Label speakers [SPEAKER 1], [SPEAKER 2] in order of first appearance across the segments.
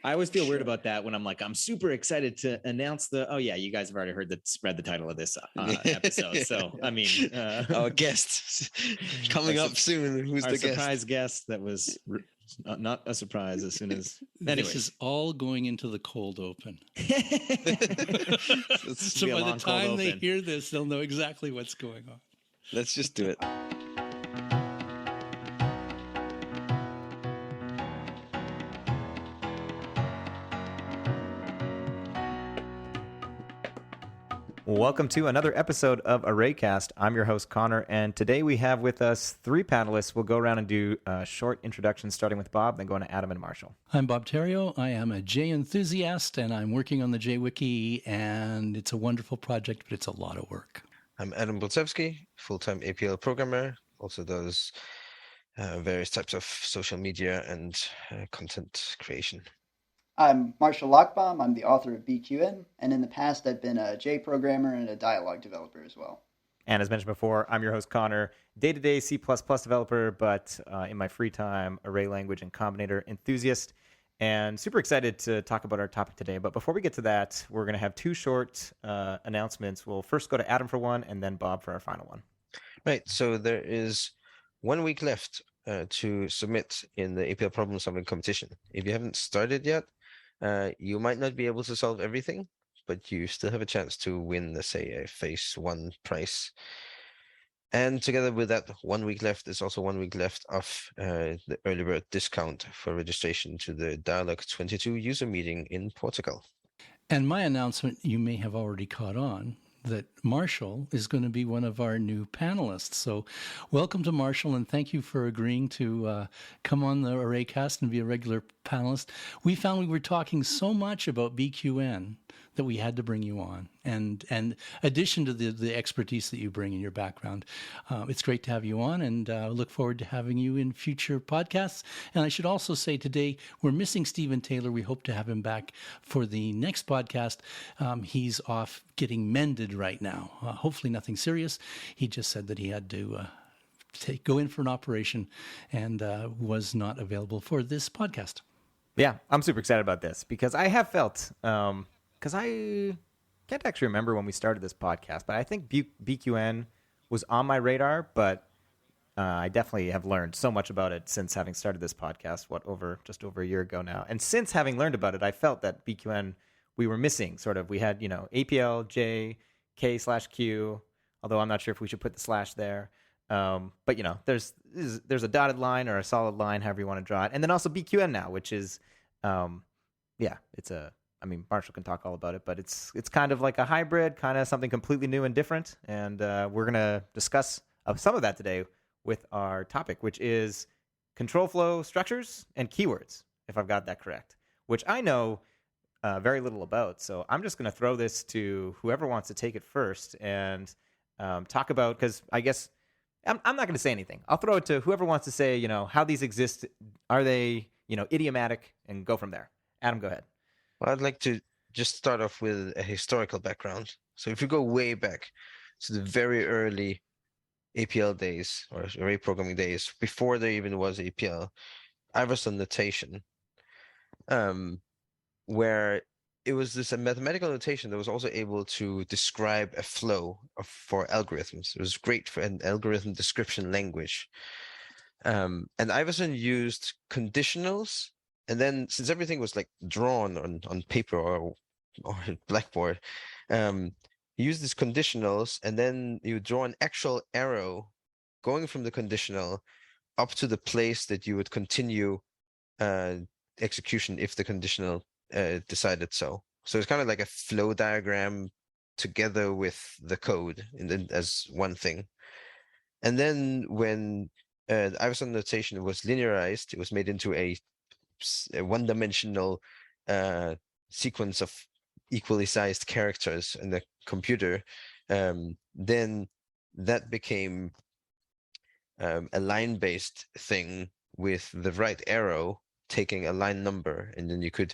[SPEAKER 1] I always feel weird about that when I'm like, I'm super excited to announce you guys have already read the title of this episode. So, I mean,
[SPEAKER 2] our guest coming up soon. Who's the guest?
[SPEAKER 1] Our surprise guest that was not a surprise as soon as... Anyways.
[SPEAKER 3] This is all going into the cold open.
[SPEAKER 1] So
[SPEAKER 3] by the time they hear this, they'll know exactly what's going on.
[SPEAKER 2] Let's just do it.
[SPEAKER 4] Welcome to another episode of ArrayCast. I'm your host, Connor, and today we have with us three panelists. We'll go around and do a short introduction, starting with Bob, then going to Adam and Marshall.
[SPEAKER 3] I'm Bob Therriault. I am a J enthusiast, and I'm working on the JWiki, and it's a wonderful project, but it's a lot of work.
[SPEAKER 2] I'm Adám Brudzewsky, full-time APL programmer, also does various types of social media and content creation.
[SPEAKER 5] I'm Marshall Lochbaum. I'm the author of BQN, and in the past I've been a J programmer and a Dyalog developer as well.
[SPEAKER 4] And as mentioned before, I'm your host, Connor, day-to-day C++ developer, but in my free time, array language and combinator enthusiast, and super excited to talk about our topic today. But before we get to that, we're going to have two short announcements. We'll first go to Adam for one, and then Bob for our final one.
[SPEAKER 2] Right, so there is 1 week left to submit in the APL problem solving competition. If you haven't started yet, you might not be able to solve everything, but you still have a chance to win, let's say, a phase 1 prize. And together with that 1 week left, there's also 1 week left of the early bird discount for registration to the Dialog 22 user meeting in Portugal.
[SPEAKER 3] And my announcement, you may have already caught on, that Marshall is going to be one of our new panelists. So welcome to Marshall, and thank you for agreeing to come on the ArrayCast and be a regular panelist. We found we were talking so much about BQN that we had to bring you on. And addition to the expertise that you bring in your background, it's great to have you on, and look forward to having you in future podcasts. And I should also say today we're missing Stephen Taylor. We hope to have him back for the next podcast. He's off getting mended right now. Hopefully nothing serious. He just said that he had to go in for an operation and was not available for this podcast.
[SPEAKER 4] Yeah, I'm super excited about this because I have felt... because I can't actually remember when we started this podcast, but I think BQN was on my radar, but I definitely have learned so much about it since having started this podcast, just over a year ago now. And since having learned about it, I felt that BQN, we were missing sort of. We had, APL, J, K/Q, although I'm not sure if we should put the slash there. But, there's a dotted line or a solid line, however you want to draw it. And then also BQN now, which is, Marshall can talk all about it, but it's kind of like a hybrid, kind of something completely new and different. And we're going to discuss some of that today with our topic, which is control flow structures and keywords, if I've got that correct, which I know very little about. So I'm just going to throw this to whoever wants to take it first and talk about, because I guess I'm not going to say anything. I'll throw it to whoever wants to say, how these exist. Are they, idiomatic, and go from there. Adam, go ahead.
[SPEAKER 2] Well, I'd like to just start off with a historical background. So if you go way back to the very early APL days or array programming days, before there even was APL, Iverson Notation, where it was a mathematical notation that was also able to describe a flow for algorithms. It was great for an algorithm description language. And Iverson used conditionals. And then, since everything was like drawn on paper or blackboard, you use these conditionals, and then you draw an actual arrow going from the conditional up to the place that you would continue execution if the conditional decided so. So it's kind of like a flow diagram together with the code as one thing. And then when the Iverson notation was linearized, it was made into a one-dimensional sequence of equally sized characters in the computer, then that became a line-based thing with the right arrow taking a line number, and then you could,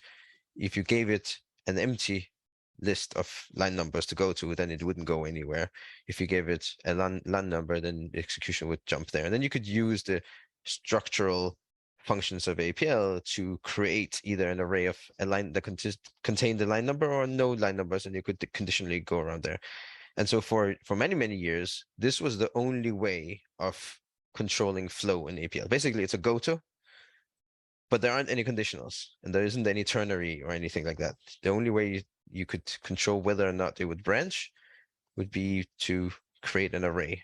[SPEAKER 2] if you gave it an empty list of line numbers to go to, then it wouldn't go anywhere. If you gave it a line number, then the execution would jump there, and then you could use the structural functions of APL to create either an array of a line that contained the line number or no line numbers, and you could conditionally go around there. And so for many years, this was the only way of controlling flow in APL. Basically, it's a Goto, but there aren't any conditionals, and there isn't any ternary or anything like that. The only way you could control whether or not they would branch would be to create an array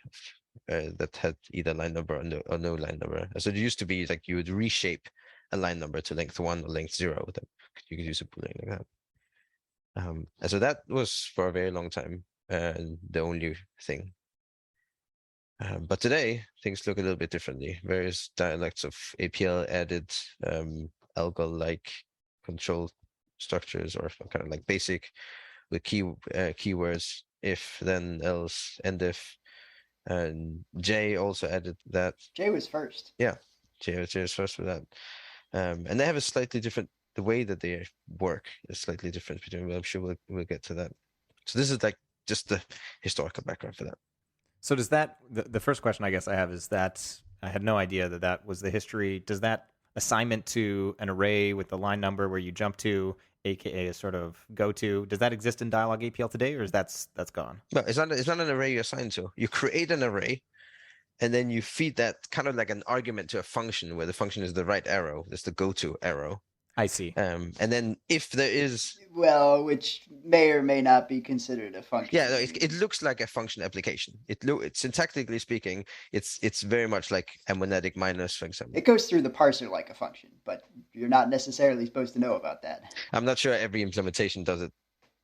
[SPEAKER 2] that had either line number or no line number. So it used to be like you would reshape a line number to length 1 or length 0. You could use a boolean like that. And so that was for a very long time the only thing. But today, things look a little bit differently. Various dialects of APL added algo-like control structures, or kind of like basic with keywords, if, then, else, and if. And J also added that.
[SPEAKER 5] J was first.
[SPEAKER 2] Yeah, J was first with that. And they have a slightly different, the way that they work is slightly different between, I'm sure we'll get to that. So this is like just the historical background for that.
[SPEAKER 4] So does that, the first question I guess I have is that I had no idea that was the history. Does that assignment to an array with the line number where you jump to, aka a sort of go-to, does that exist in Dyalog APL today, or is that's gone?
[SPEAKER 2] No, it's not an array you assign to. You create an array, and then you feed that kind of like an argument to a function where the function is the right arrow. That's the go-to arrow.
[SPEAKER 4] I see.
[SPEAKER 2] And then if there is...
[SPEAKER 5] Well, which may or may not be considered a function.
[SPEAKER 2] Yeah, no, it looks like a function application. It's syntactically speaking, it's very much like a monadic minus, for example.
[SPEAKER 5] It goes through the parser like a function, but you're not necessarily supposed to know about that.
[SPEAKER 2] I'm not sure every implementation does it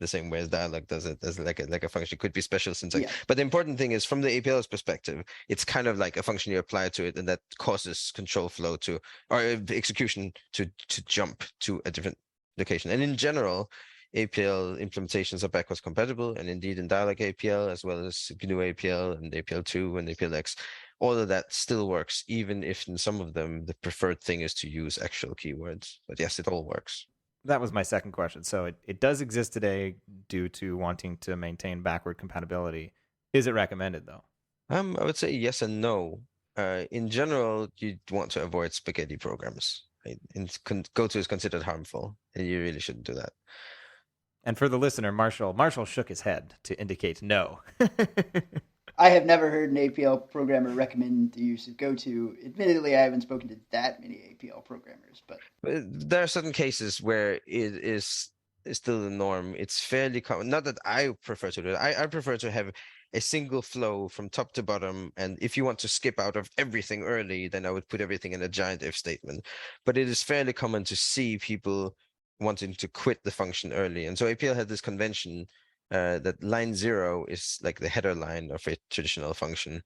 [SPEAKER 2] the same way as Dyalog does it, as like a function. It could be special syntax. Yeah. But the important thing is, from the APL's perspective, it's kind of like a function you apply to it, and that causes control flow to, or execution to jump to a different location. And in general, APL implementations are backwards compatible, and indeed in Dyalog APL, as well as GNU APL and APL2 and APLX, all of that still works, even if in some of them the preferred thing is to use actual keywords. But yes, it all works.
[SPEAKER 4] That was my second question. So it does exist today due to wanting to maintain backward compatibility. Is it recommended, though?
[SPEAKER 2] I would say yes and no. In general, you want to avoid spaghetti programs. Right? Goto is considered harmful, and you really shouldn't do that.
[SPEAKER 4] And for the listener, Marshall shook his head to indicate no.
[SPEAKER 5] I have never heard an APL programmer recommend the use of Goto. Admittedly, I haven't spoken to that many APL programmers, but
[SPEAKER 2] there are certain cases where it is still the norm. It's fairly common. Not that I prefer to do it. I prefer to have a single flow from top to bottom, and if you want to skip out of everything early, then I would put everything in a giant if statement. But it is fairly common to see people wanting to quit the function early, and so APL had this convention that line 0 is like the header line of a traditional function.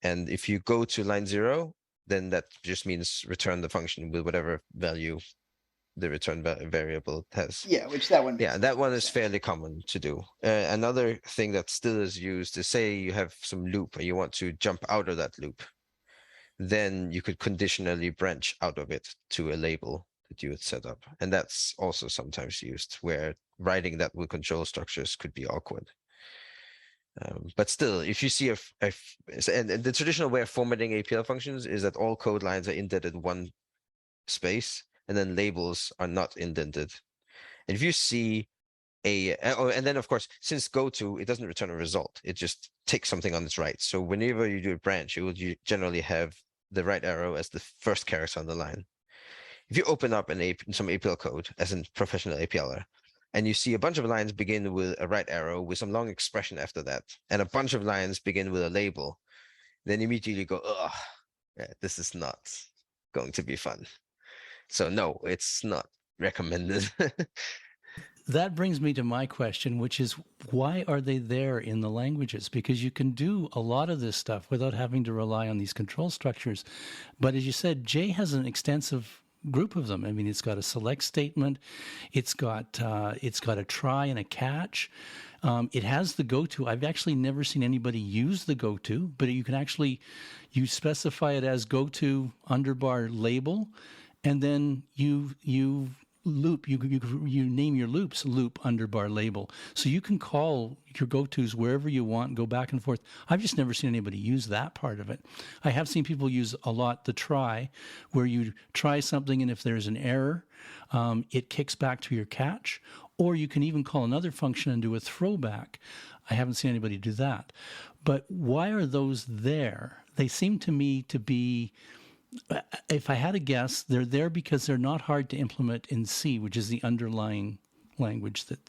[SPEAKER 2] And if you go to line 0, then that just means return the function with whatever value the return variable has.
[SPEAKER 5] Yeah, which that one.
[SPEAKER 2] Yeah, that one is fairly common to do. Another thing that still is used is, say you have some loop and you want to jump out of that loop. Then you could conditionally branch out of it to a label that you would set up. And that's also sometimes used, where writing that with control structures could be awkward. But still, if you see and the traditional way of formatting APL functions is that all code lines are indented one space, and then labels are not indented. And if you see and then of course, since Goto, it doesn't return a result. It just takes something on its right. So whenever you do a branch, you generally have the right arrow as the first character on the line. If you open up some APL code as a professional APLer, and you see a bunch of lines begin with a right arrow with some long expression after that, and a bunch of lines begin with a label, then immediately you go, ugh, yeah, this is not going to be fun. So no, it's not recommended.
[SPEAKER 3] That brings me to my question, which is, why are they there in the languages? Because you can do a lot of this stuff without having to rely on these control structures. But as you said, J has an extensive group of them. I mean, it's got a select statement, it's got a try and a catch. It has the Goto. I've actually never seen anybody use the Goto, but you specify it as Goto _ label, and then you loop, you name your loops loop underbar label. So you can call your go-tos wherever you want and go back and forth. I've just never seen anybody use that part of it. I have seen people use a lot the try, where you try something and if there's an error, it kicks back to your catch. Or you can even call another function and do a throwback. I haven't seen anybody do that. But why are those there? They seem to me to be, if I had a guess, they're there because they're not hard to implement in C, which is the underlying language that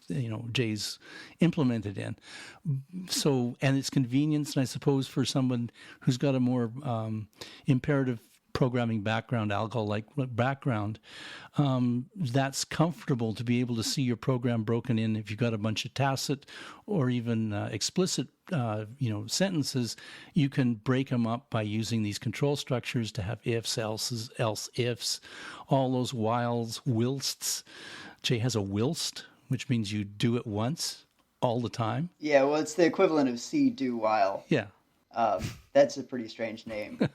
[SPEAKER 3] Jay's implemented in. So, and it's convenience, and I suppose for someone who's got a more imperative programming background, alcohol-like background, that's comfortable to be able to see your program broken in. If you've got a bunch of tacit or even explicit, sentences, you can break them up by using these control structures to have ifs, elses, else ifs, all those whiles, whilsts. Jay has a whilst, which means you do it once all the time.
[SPEAKER 5] Yeah, well, it's the equivalent of C do while.
[SPEAKER 3] Yeah.
[SPEAKER 5] That's a pretty strange name.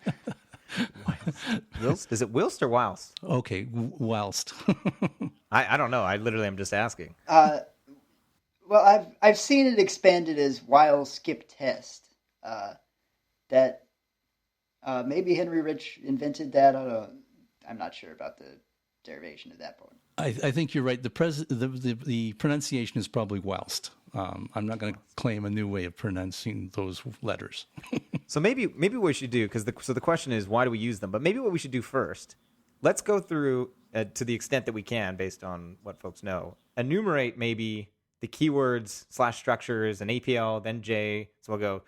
[SPEAKER 4] Whilst? Is it whilst or whilst?
[SPEAKER 3] Okay, whilst.
[SPEAKER 4] I don't know. I literally am just asking.
[SPEAKER 5] Well, I've seen it expanded as while skip test. That maybe Henry Rich invented that. I'm not sure about the derivation of that point.
[SPEAKER 3] I think you're right. The pronunciation is probably whilst. I'm not going to claim a new way of pronouncing those letters.
[SPEAKER 4] So maybe what we should do, because the question is, why do we use them? But maybe what we should do first, let's go through, to the extent that we can, based on what folks know, enumerate maybe the keywords / structures and APL, then J. So we'll go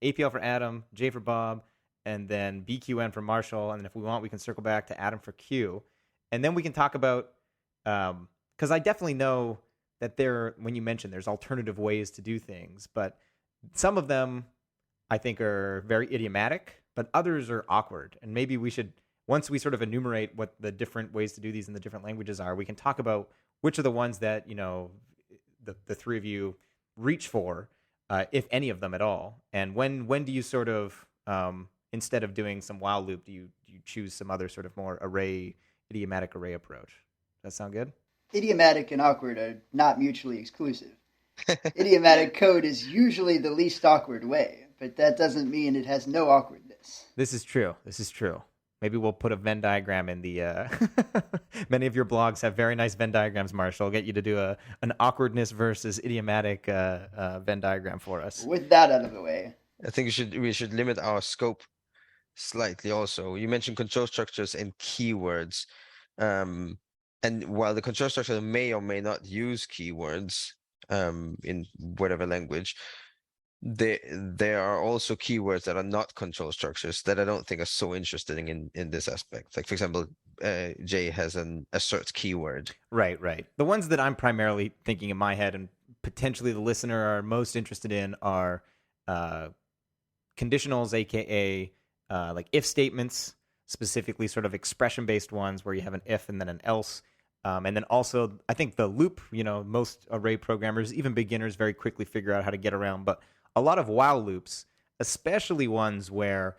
[SPEAKER 4] APL for Adam, J for Bob, and then BQN for Marshall. And then if we want, we can circle back to Adam for Q. And then we can talk about, because I definitely know that when you mentioned there's alternative ways to do things, but some of them I think are very idiomatic, but others are awkward. And maybe we should, once we sort of enumerate what the different ways to do these in the different languages are, we can talk about which are the ones that, the three of you reach for, if any of them at all. And when do you sort of, instead of doing some while loop, do you choose some other sort of more idiomatic array approach? Does that sound good?
[SPEAKER 5] Idiomatic and awkward are not mutually exclusive. Idiomatic code is usually the least awkward way, but that doesn't mean it has no awkwardness.
[SPEAKER 4] This is true. Maybe we'll put a Venn diagram in the... Many of your blogs have very nice Venn diagrams, Marshall. I'll get you to do an awkwardness versus idiomatic Venn diagram for us.
[SPEAKER 5] With that out of the way.
[SPEAKER 2] I think we should limit our scope slightly also. You mentioned control structures and keywords. And while the control structure may or may not use keywords in whatever language, there are also keywords that are not control structures that I don't think are so interesting in this aspect. Like, for example, Jay has an assert keyword.
[SPEAKER 4] Right. The ones that I'm primarily thinking in my head and potentially the listener are most interested in are conditionals, aka like if statements, specifically sort of expression-based ones where you have an if and then an else. And then also, I think the loop, most array programmers, even beginners, very quickly figure out how to get around. But a lot of while loops, especially ones where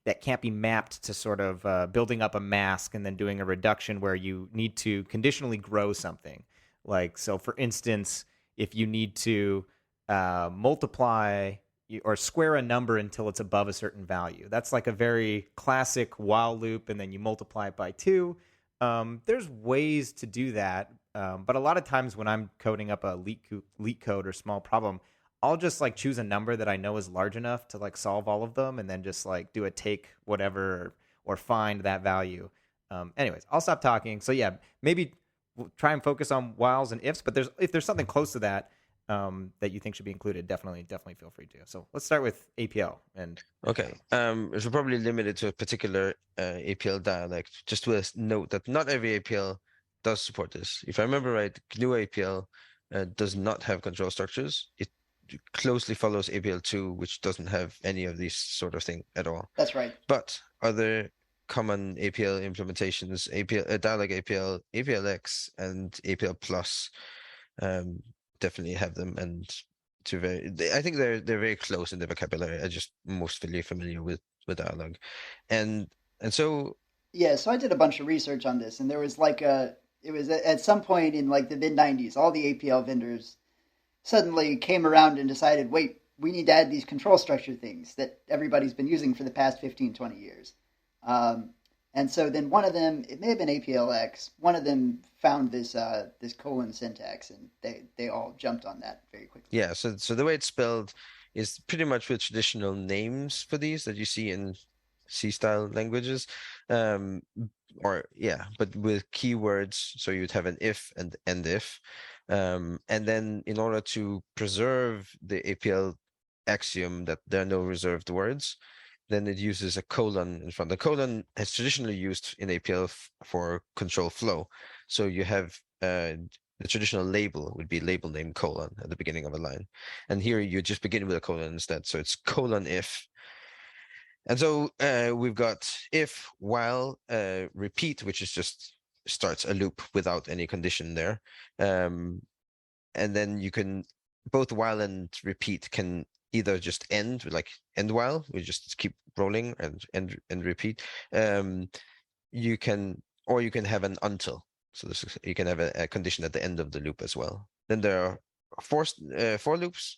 [SPEAKER 4] that can't be mapped to sort of building up a mask and then doing a reduction where you need to conditionally grow something. Like, so for instance, if you need to multiply or square a number until it's above a certain value, that's like a very classic while loop, and then you multiply it by 2. There's ways to do that, but a lot of times when I'm coding up a leak code or small problem, I'll just like choose a number that I know is large enough to like solve all of them, and then just like do a take whatever or find that value. Anyways, I'll stop talking. So yeah, maybe we'll try and focus on whiles and ifs, but if there's something close to that that you think should be included, definitely feel free to. So let's start with APL. And
[SPEAKER 2] okay, we should probably limit it to a particular APL dialect. Just with a note that not every APL does support this. If I remember right, GNU APL does not have control structures. It closely follows APL2, which doesn't have any of these sort of thing at all.
[SPEAKER 5] That's right.
[SPEAKER 2] But other common APL implementations, Dyalog APL, APLX, and APL Plus definitely have them, and I think they're very close in the vocabulary. I'm just mostly familiar with Dyalog, and so
[SPEAKER 5] yeah. So I did a bunch of research on this, and there was like a it was at some point in like the mid 90s, all the APL vendors suddenly came around and decided, wait, we need to add these control structure things that everybody's been using for the past 15, 20 years. And so then one of them, it may have been APLX, one of them found this this colon syntax, and they all jumped on that very quickly.
[SPEAKER 2] Yeah, so the way it's spelled is pretty much with traditional names for these that you see in C-style languages. But with keywords, so you'd have an if and end if. And then in order to preserve the APL axiom that there are no reserved words, then it uses a colon in front. The colon is traditionally used in APL for control flow. So you have the traditional label would be label name colon at the beginning of a line. And here you just begin with a colon instead. So it's colon if. And so we've got if, while, repeat, which is just starts a loop without any condition there. And then you can, both while and repeat can either just end, like end while, we just keep rolling and repeat. You can have an until. So you can have a condition at the end of the loop as well. Then there are for loops.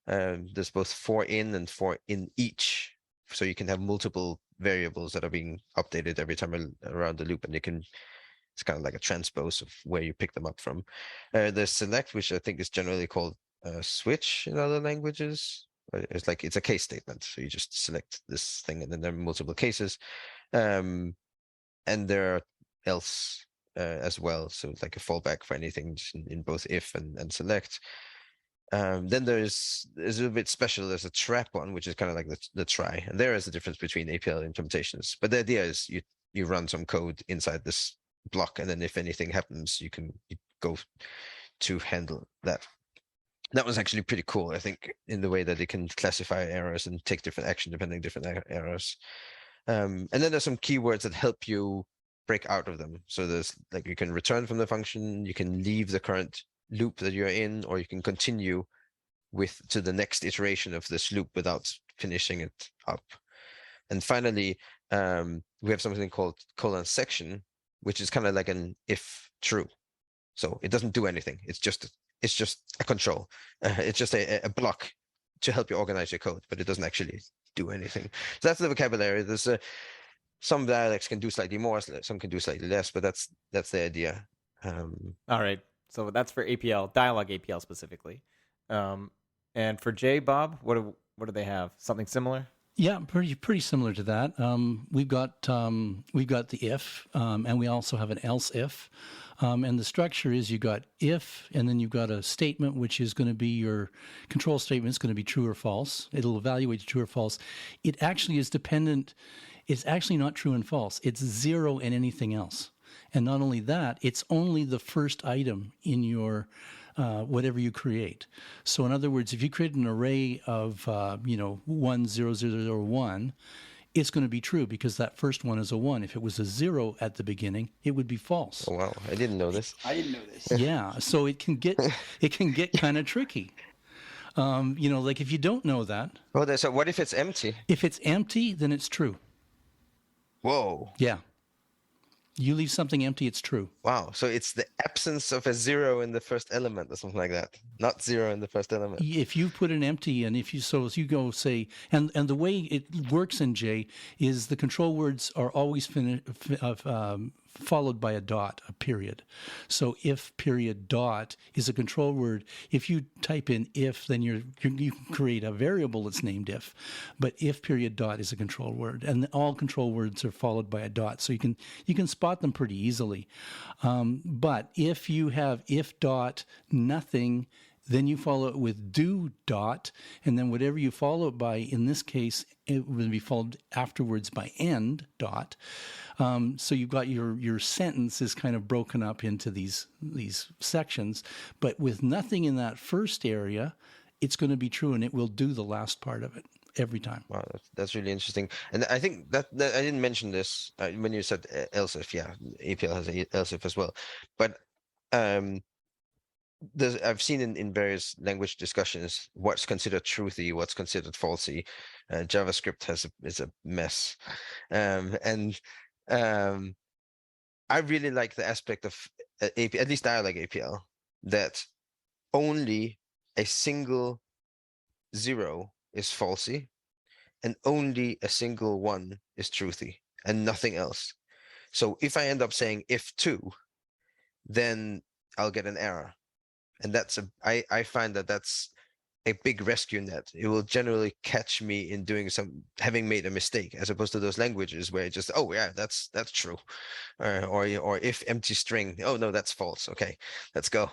[SPEAKER 2] There's both for in and for in each. So you can have multiple variables that are being updated every time around the loop, and it's kind of like a transpose of where you pick them up from. There's select, which I think is generally called switch in other languages. It's a case statement. So you just select this thing, and then there are multiple cases. And there are else as well. So it's like a fallback for anything in both if and select. Then there's a little bit special. There's a trap one, which is kind of like the try, and there is a difference between APL implementations. But the idea is you run some code inside this block, and then if anything happens, you go to handle that. That was actually pretty cool, I think, in the way that it can classify errors and take different action depending on different errors. And then there's some keywords that help you break out of them. So there's like you can return from the function, you can leave the current loop that you're in, or you can continue to the next iteration of this loop without finishing it up. And finally, we have something called colon section, which is kind of like an if true. So it doesn't do anything. It's just a control. It's just a block to help you organize your code, but it doesn't actually do anything. So that's the vocabulary. There's some dialects can do slightly more, some can do slightly less, but that's the idea.
[SPEAKER 4] All right. So that's for APL, Dyalog APL specifically. And for Jay, Bob, what do they have? Something similar?
[SPEAKER 3] Yeah, pretty similar to that. We've got the if, and we also have an else if. And the structure is you got if, and then you've got a statement, which is going to be your control statement. It's going to be true or false. It'll evaluate true or false. It actually is dependent. It's actually not true and false. It's 0 and anything else. And not only that, it's only the first item in your whatever you create. So in other words, if you create an array of 1, 0, 0, 0, 1, it's going to be true because that first one is a 1. If it was a 0 at the beginning, it would be false.
[SPEAKER 2] Oh wow, I didn't know this.
[SPEAKER 5] I didn't know this.
[SPEAKER 3] Yeah, so it can get kind of tricky. Like if you don't know that.
[SPEAKER 2] Oh, so what if it's empty?
[SPEAKER 3] If it's empty, then it's true.
[SPEAKER 2] Whoa.
[SPEAKER 3] Yeah. You leave something empty, it's true.
[SPEAKER 2] Wow. So it's the absence of a 0 in the first element or something like that. Not 0 in the first element.
[SPEAKER 3] If you put an empty, and if you go say, and the way it works in J is the control words are always followed by a dot, a period. So if period dot is a control word. If you type in if, then you create a variable that's named if. But if period dot is a control word, and all control words are followed by a dot, so you can spot them pretty easily. But if you have if dot nothing, then you follow it with do dot, and then whatever you follow it by, in this case, it will be followed afterwards by end dot. So you've got your sentence is kind of broken up into these sections, but with nothing in that first area, it's going to be true, and it will do the last part of it every time.
[SPEAKER 2] Wow, that's really interesting. And I think that I didn't mention this when you said elseif. Yeah, APL has elseif as well, but I've seen in various language discussions what's considered truthy, what's considered falsy. JavaScript is a mess, and I really like the aspect of at least Dyalog APL, that only a single 0 is falsy, and only a single 1 is truthy, and nothing else. So if I end up saying if2, then I'll get an error. And I find that that's a big rescue net. It will generally catch me in having made a mistake, as opposed to those languages where it just, oh yeah, that's true. Or if empty string, oh no, that's false. Okay, let's go.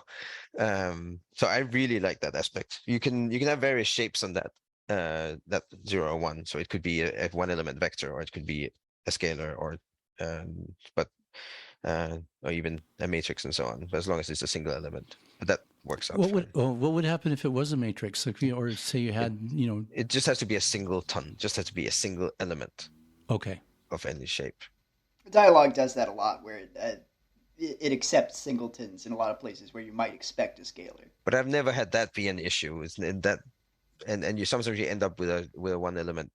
[SPEAKER 2] So I really like that aspect. You can have various shapes on that 0 or 1. So it could be a one element vector, or it could be a scalar, or or even a matrix and so on, but as long as it's a single element. But that works out fine.
[SPEAKER 3] What would happen if it was a matrix? Like, or say you had,
[SPEAKER 2] It just has to be a singleton, just has to be a single element.
[SPEAKER 3] Okay.
[SPEAKER 2] Of any shape.
[SPEAKER 5] Dyalog does that a lot, where it accepts singletons in a lot of places where you might expect a scalar.
[SPEAKER 2] But I've never had that be an issue. And you sometimes you end up with a one element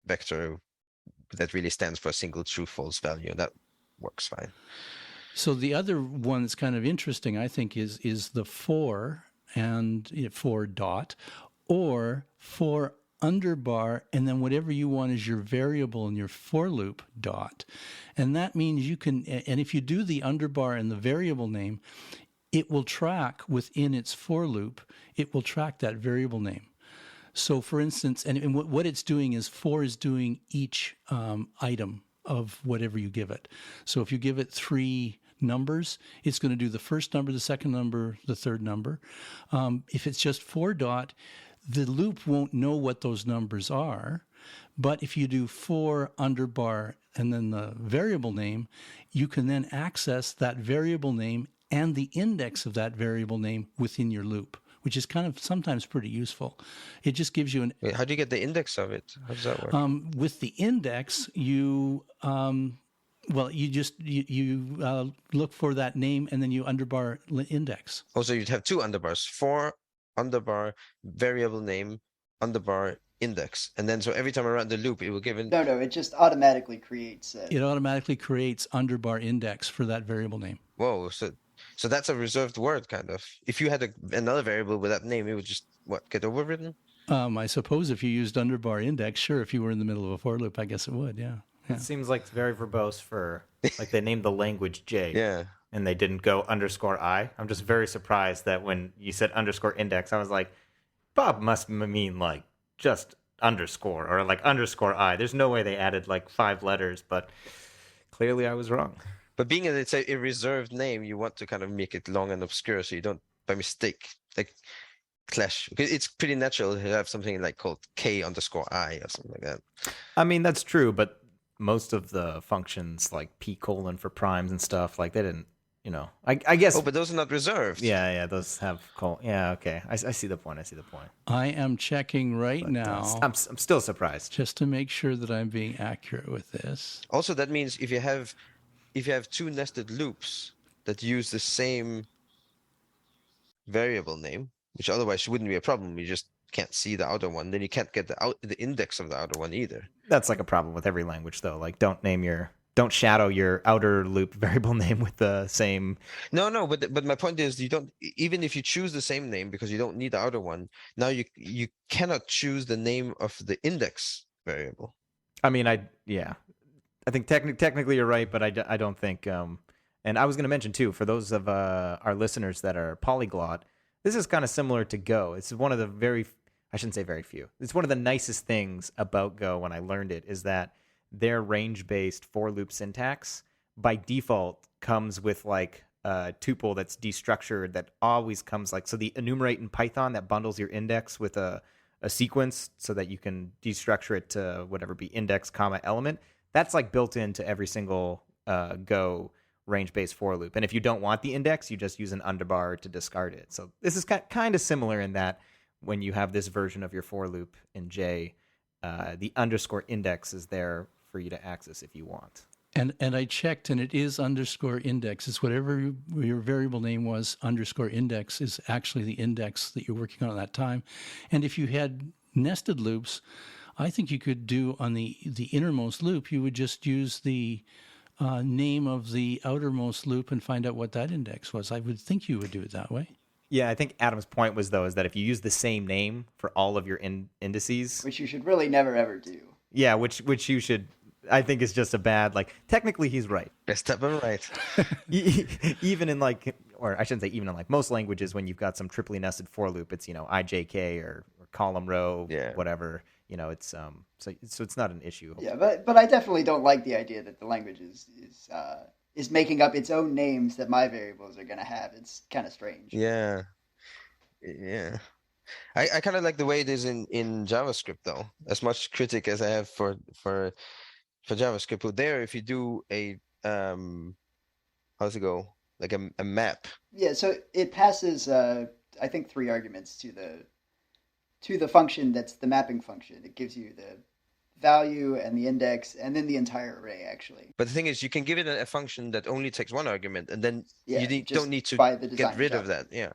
[SPEAKER 2] vector that really stands for a single true false value, and that works fine.
[SPEAKER 3] So the other one that's kind of interesting, I think, is the for and for dot, or for underbar, and then whatever you want is your variable in your for loop dot. And that means you can, and if you do the underbar and the variable name, it will track within its for loop, it will track that variable name. So for instance, and what it's doing is for is doing each item of whatever you give it. So if you give it 3 numbers, it's going to do the first number, the second number, the third number. If it's just for dot, the loop won't know what those numbers are. But if you do for underbar and then the variable name, you can then access that variable name and the index of that variable name within your loop, which is kind of sometimes pretty useful. It just gives you
[SPEAKER 2] Wait, how do you get the index of it? How does that work?
[SPEAKER 3] With the index, you look for that name and then you underbar index.
[SPEAKER 2] Oh, so you'd have 2 underbars: for underbar variable name underbar index, and then so every time I run the loop, it will give it.
[SPEAKER 5] No, it just automatically creates.
[SPEAKER 3] It automatically creates underbar index for that variable name.
[SPEAKER 2] Whoa, so that's a reserved word, kind of. If you had another variable with that name, it would just get overwritten.
[SPEAKER 3] I suppose if you used underbar index, sure. If you were in the middle of a for loop, I guess it would. Yeah.
[SPEAKER 4] It seems like it's very verbose for, like, they named the language J.
[SPEAKER 2] Yeah.
[SPEAKER 4] And they didn't go _I. I'm just very surprised that when you said _index, I was like, Bob must mean like just underscore or like _I. There's no way they added like 5 letters, but clearly I was wrong.
[SPEAKER 2] But being that it's a reserved name, you want to kind of make it long and obscure so you don't, by mistake, like clash. Because it's pretty natural to have something like called K_I or something like that.
[SPEAKER 4] I mean, that's true, but most of the functions like P: for primes and stuff, like they didn't, I guess.
[SPEAKER 2] Oh, but those are not reserved.
[SPEAKER 4] Yeah, those have Yeah, okay. I see the point.
[SPEAKER 3] I am checking now.
[SPEAKER 4] I'm still surprised.
[SPEAKER 3] Just to make sure that I'm being accurate with this.
[SPEAKER 2] Also, that means if you have 2 nested loops that use the same variable name, which otherwise wouldn't be a problem, you just can't see the outer one, then you can't get the index of the outer one either.
[SPEAKER 4] That's like a problem with every language, though. Like, don't shadow your outer loop variable name with the same.
[SPEAKER 2] No, but my point is, you don't, even if you choose the same name because you don't need the outer one, now you cannot choose the name of the index variable.
[SPEAKER 4] I mean, I think technically you're right, but I don't think. And I was going to mention too, for those of our listeners that are polyglot, this is kind of similar to Go. It's one of the I shouldn't say very few. It's one of the nicest things about Go when I learned it is that their range-based for loop syntax by default comes with like a tuple that's destructured that always comes like, so the enumerate in Python that bundles your index with a sequence so that you can destructure it to whatever be index, element. That's like built into every single Go range-based for loop. And if you don't want the index, you just use an underbar to discard it. So this is kind of similar in that when you have this version of your for loop in J, the underscore index is there for you to access if you want.
[SPEAKER 3] And I checked, and it is underscore index. It's whatever your variable name was, underscore index is actually the index that you're working on at that time. And if you had nested loops, I think you could do on the innermost loop, you would just use the name of the outermost loop and find out what that index was. I would think you would do it that way.
[SPEAKER 4] Yeah, I think Adam's point was, though, is that if you use the same name for all of your indices,
[SPEAKER 5] which you should really never ever do.
[SPEAKER 4] Yeah, which you should. I think is just a bad, like, technically he's right.
[SPEAKER 2] Best up and right.
[SPEAKER 4] Even in like, or I shouldn't say even in like most languages, when you've got some triply nested for loop, it's, IJK or column row, whatever. It's so it's not an issue.
[SPEAKER 5] Yeah, but I definitely don't like the idea that the language is making up its own names that my variables are going to have. It's kind of strange.
[SPEAKER 2] Yeah. I kind of like the way it is in JavaScript, though. As much critic as I have for JavaScript, but there, if you do a how's it go? Like a map.
[SPEAKER 5] Yeah, so it passes I think 3 arguments to the function that's the mapping function. It gives you the value and the index and then the entire array, actually.
[SPEAKER 2] But the thing is, you can give it a function that only takes 1 argument, and then you don't need to get rid of that. Yeah.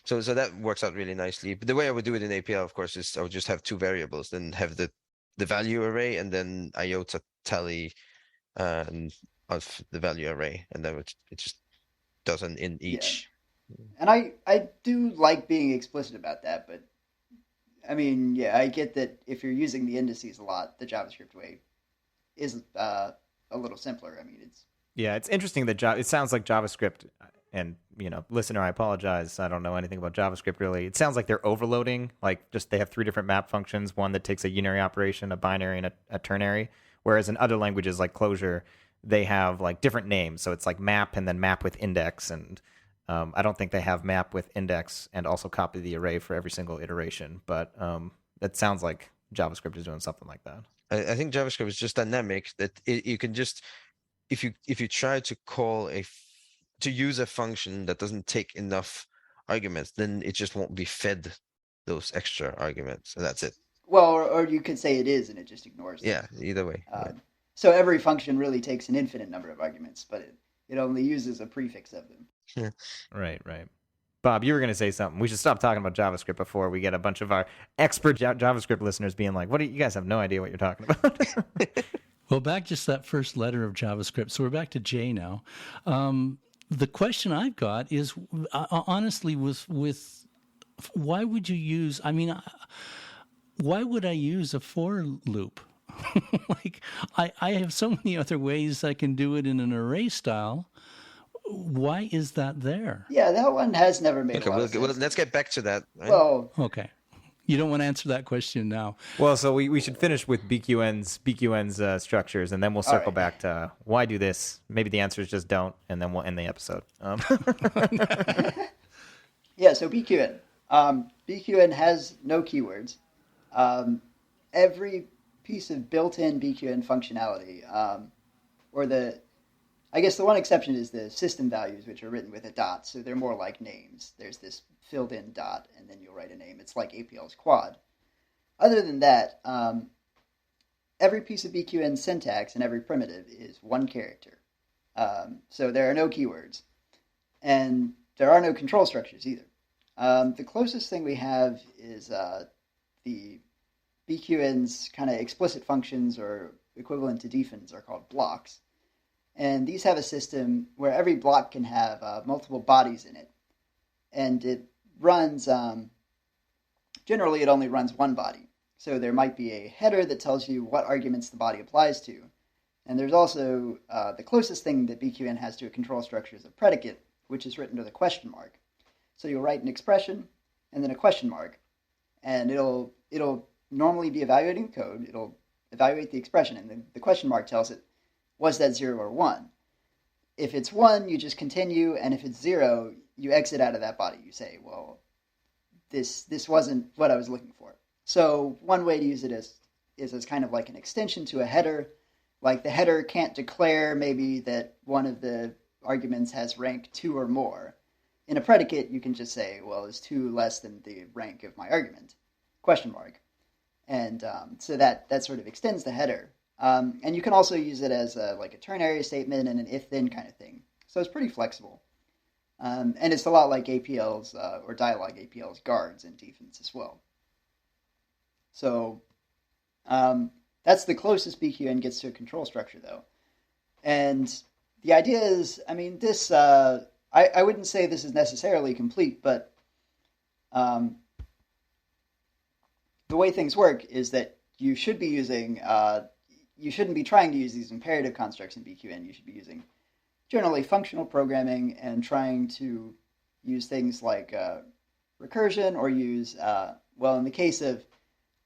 [SPEAKER 2] So that works out really nicely. But the way I would do it in APL, of course, is I would just have 2 variables, then have the value array and then iota tally of the value array, and then it just does an in each.
[SPEAKER 5] Yeah. And I do like being explicit about that, but I mean, yeah, I get that if you're using the indices a lot, the JavaScript way is a little simpler. I mean,
[SPEAKER 4] it's interesting that it sounds like JavaScript, and listener, I apologize, I don't know anything about JavaScript really. It sounds like they're overloading, like just they have 3 different map functions, one that takes a unary operation, a binary, and a ternary. Whereas in other languages like Clojure, they have like different names. So it's like map and then map with index, and I don't think they have map with index and also copy the array for every single iteration. But that sounds like JavaScript is doing something like that.
[SPEAKER 2] I think JavaScript is just dynamic, that you can just, if you try to to use a function that doesn't take enough arguments, then it just won't be fed those extra arguments, and that's it.
[SPEAKER 5] Well, or you could say it is and it just ignores them.
[SPEAKER 2] Yeah, either way.
[SPEAKER 5] So every function really takes an infinite number of arguments, but it only uses a prefix of them.
[SPEAKER 4] Right. Bob, you were going to say something. We should stop talking about JavaScript before we get a bunch of our expert JavaScript listeners being like, you guys have no idea what you're talking about.
[SPEAKER 3] Well, back just that first letter of JavaScript. So we're back to J now. The question I've got is, honestly, with why would you use, why would I use a for loop? Like, I have so many other ways I can do it in an array style. Why is that there?
[SPEAKER 5] Yeah, that one has never made a lot of sense.
[SPEAKER 2] Well, let's get back to that. Right?
[SPEAKER 5] Well,
[SPEAKER 3] okay. You don't want to answer that question now.
[SPEAKER 4] Well, so we should finish with BQN's structures, and then we'll circle back to why do this. Maybe the answer is just don't, and then we'll end the episode.
[SPEAKER 5] Yeah, so BQN. BQN has no keywords. Every piece of built-in BQN functionality, I guess the one exception is the system values, which are written with a dot, so they're more like names. There's this filled-in dot, and then you'll write a name. It's like APL's quad. Other than that, every piece of BQN syntax and every primitive is 1 character. So there are no keywords. And there are no control structures either. The closest thing we have is the BQN's kind of explicit functions, or equivalent to defins, are called blocks. And these have a system where every block can have multiple bodies in it. And it runs, generally it only runs 1 body. So there might be a header that tells you what arguments the body applies to. And there's also, the closest thing that BQN has to a control structure is a predicate, which is written with a question mark. So you'll write an expression and then a question mark. And it'll normally be evaluating the code. It'll evaluate the expression, and then the question mark tells it, was that 0 or 1? If it's 1, you just continue, and if it's 0, you exit out of that body. You say, well, this wasn't what I was looking for. So one way to use it is as kind of like an extension to a header. Like the header can't declare maybe that one of the arguments has rank 2 or more. In a predicate, you can just say, well, is 2 less than the rank of my argument? Question mark. And so that sort of extends the header. And you can also use it as like a ternary statement and an if-then kind of thing. So it's pretty flexible. And it's a lot like APL's or Dyalog APL's guards and defins as well. So that's the closest BQN gets to a control structure, though. And the idea is, I mean, this, I wouldn't say this is necessarily complete, but the way things work is that you should be using, you shouldn't be trying to use these imperative constructs in BQN. You should be using generally functional programming and trying to use things like recursion or use, well, in the case of,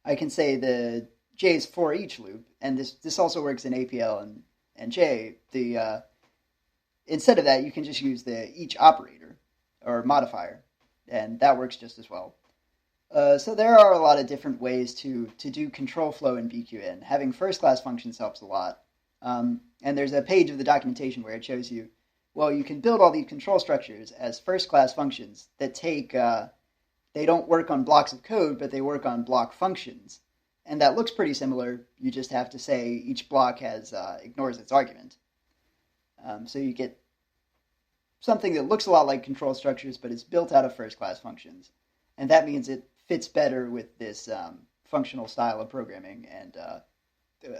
[SPEAKER 5] I can say the J's for each loop, and this also works in APL and J. Instead of that, you can just use the each operator or modifier, and that works just as well. So there are a lot of different ways to do control flow in BQN. Having first-class functions helps a lot. And there's a page of the documentation where it shows you, well, you can build all these control structures as first-class functions that take, they don't work on blocks of code, but they work on block functions. And that looks pretty similar. You just have to say each block has ignores its argument. So you get something that looks a lot like control structures, but it's built out of first-class functions. And that means it fits better with this functional style of programming and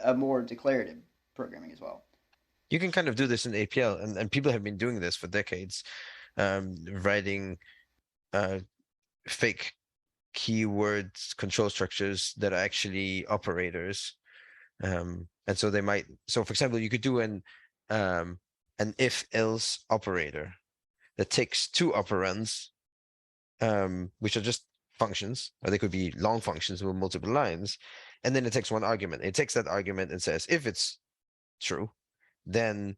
[SPEAKER 5] a more declarative programming as well.
[SPEAKER 2] You can kind of do this in APL, and people have been doing this for decades, writing fake keywords control structures that are actually operators. And so they might, so for example, you could do an if-else operator that takes two operands, which are just functions, or they could be long functions with multiple lines, and then it takes one argument. It takes that argument and says, if it's true, then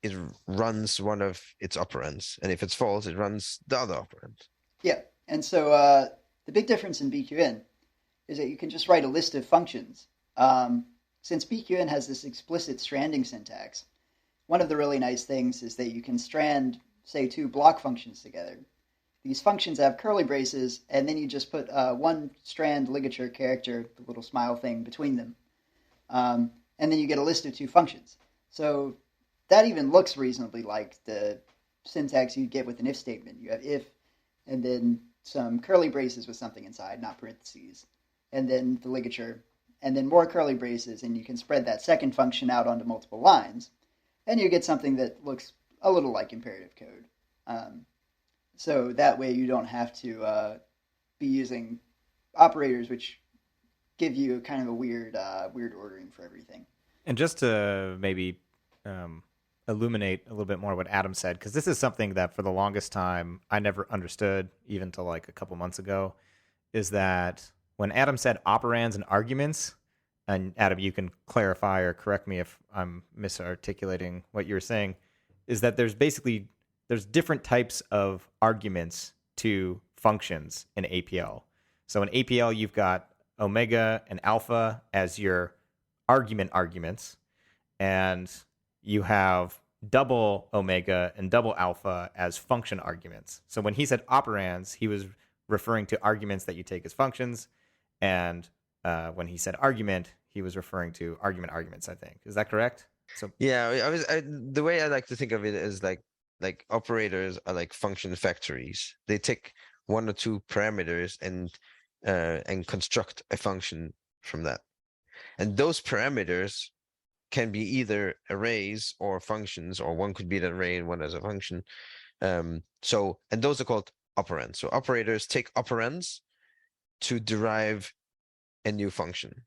[SPEAKER 2] it runs one of its operands, and if it's false, it runs the other operand.
[SPEAKER 5] Yeah, and so the big difference in BQN is that you can just write a list of functions. Since BQN has this explicit stranding syntax, one of the really nice things is that you can strand, say, two block functions together. These functions have curly braces, and then you just put one strand ligature character, the little smile thing, between them. And then you get a list of two functions. So that even looks reasonably like the syntax you'd get with an if statement. You have if, and then some curly braces with something inside, not parentheses, and then the ligature, and then more curly braces, and you can spread that second function out onto multiple lines, and you get something that looks a little like imperative code. So that way you don't have to be using operators which give you kind of a weird ordering for everything.
[SPEAKER 4] And just to maybe illuminate a little bit more what Adam said, because this is something that for the longest time I never understood, even till like a couple months ago, is that when Adam said operands and arguments, and Adam, you can clarify or correct me if I'm misarticulating what you were saying, is that there's different types of arguments to functions in APL. So in APL, you've got omega and alpha as your arguments, and you have double omega and double alpha as function arguments. So when he said operands, he was referring to arguments that you take as functions, and when he said argument, he was referring to arguments, I think. Is that correct? So
[SPEAKER 2] yeah, the way I like to think of it is like operators are like function factories. They take one or two parameters and construct a function from that. And those parameters can be either arrays or functions, or one could be an array and one as a function. And those are called operands. So operators take operands to derive a new function.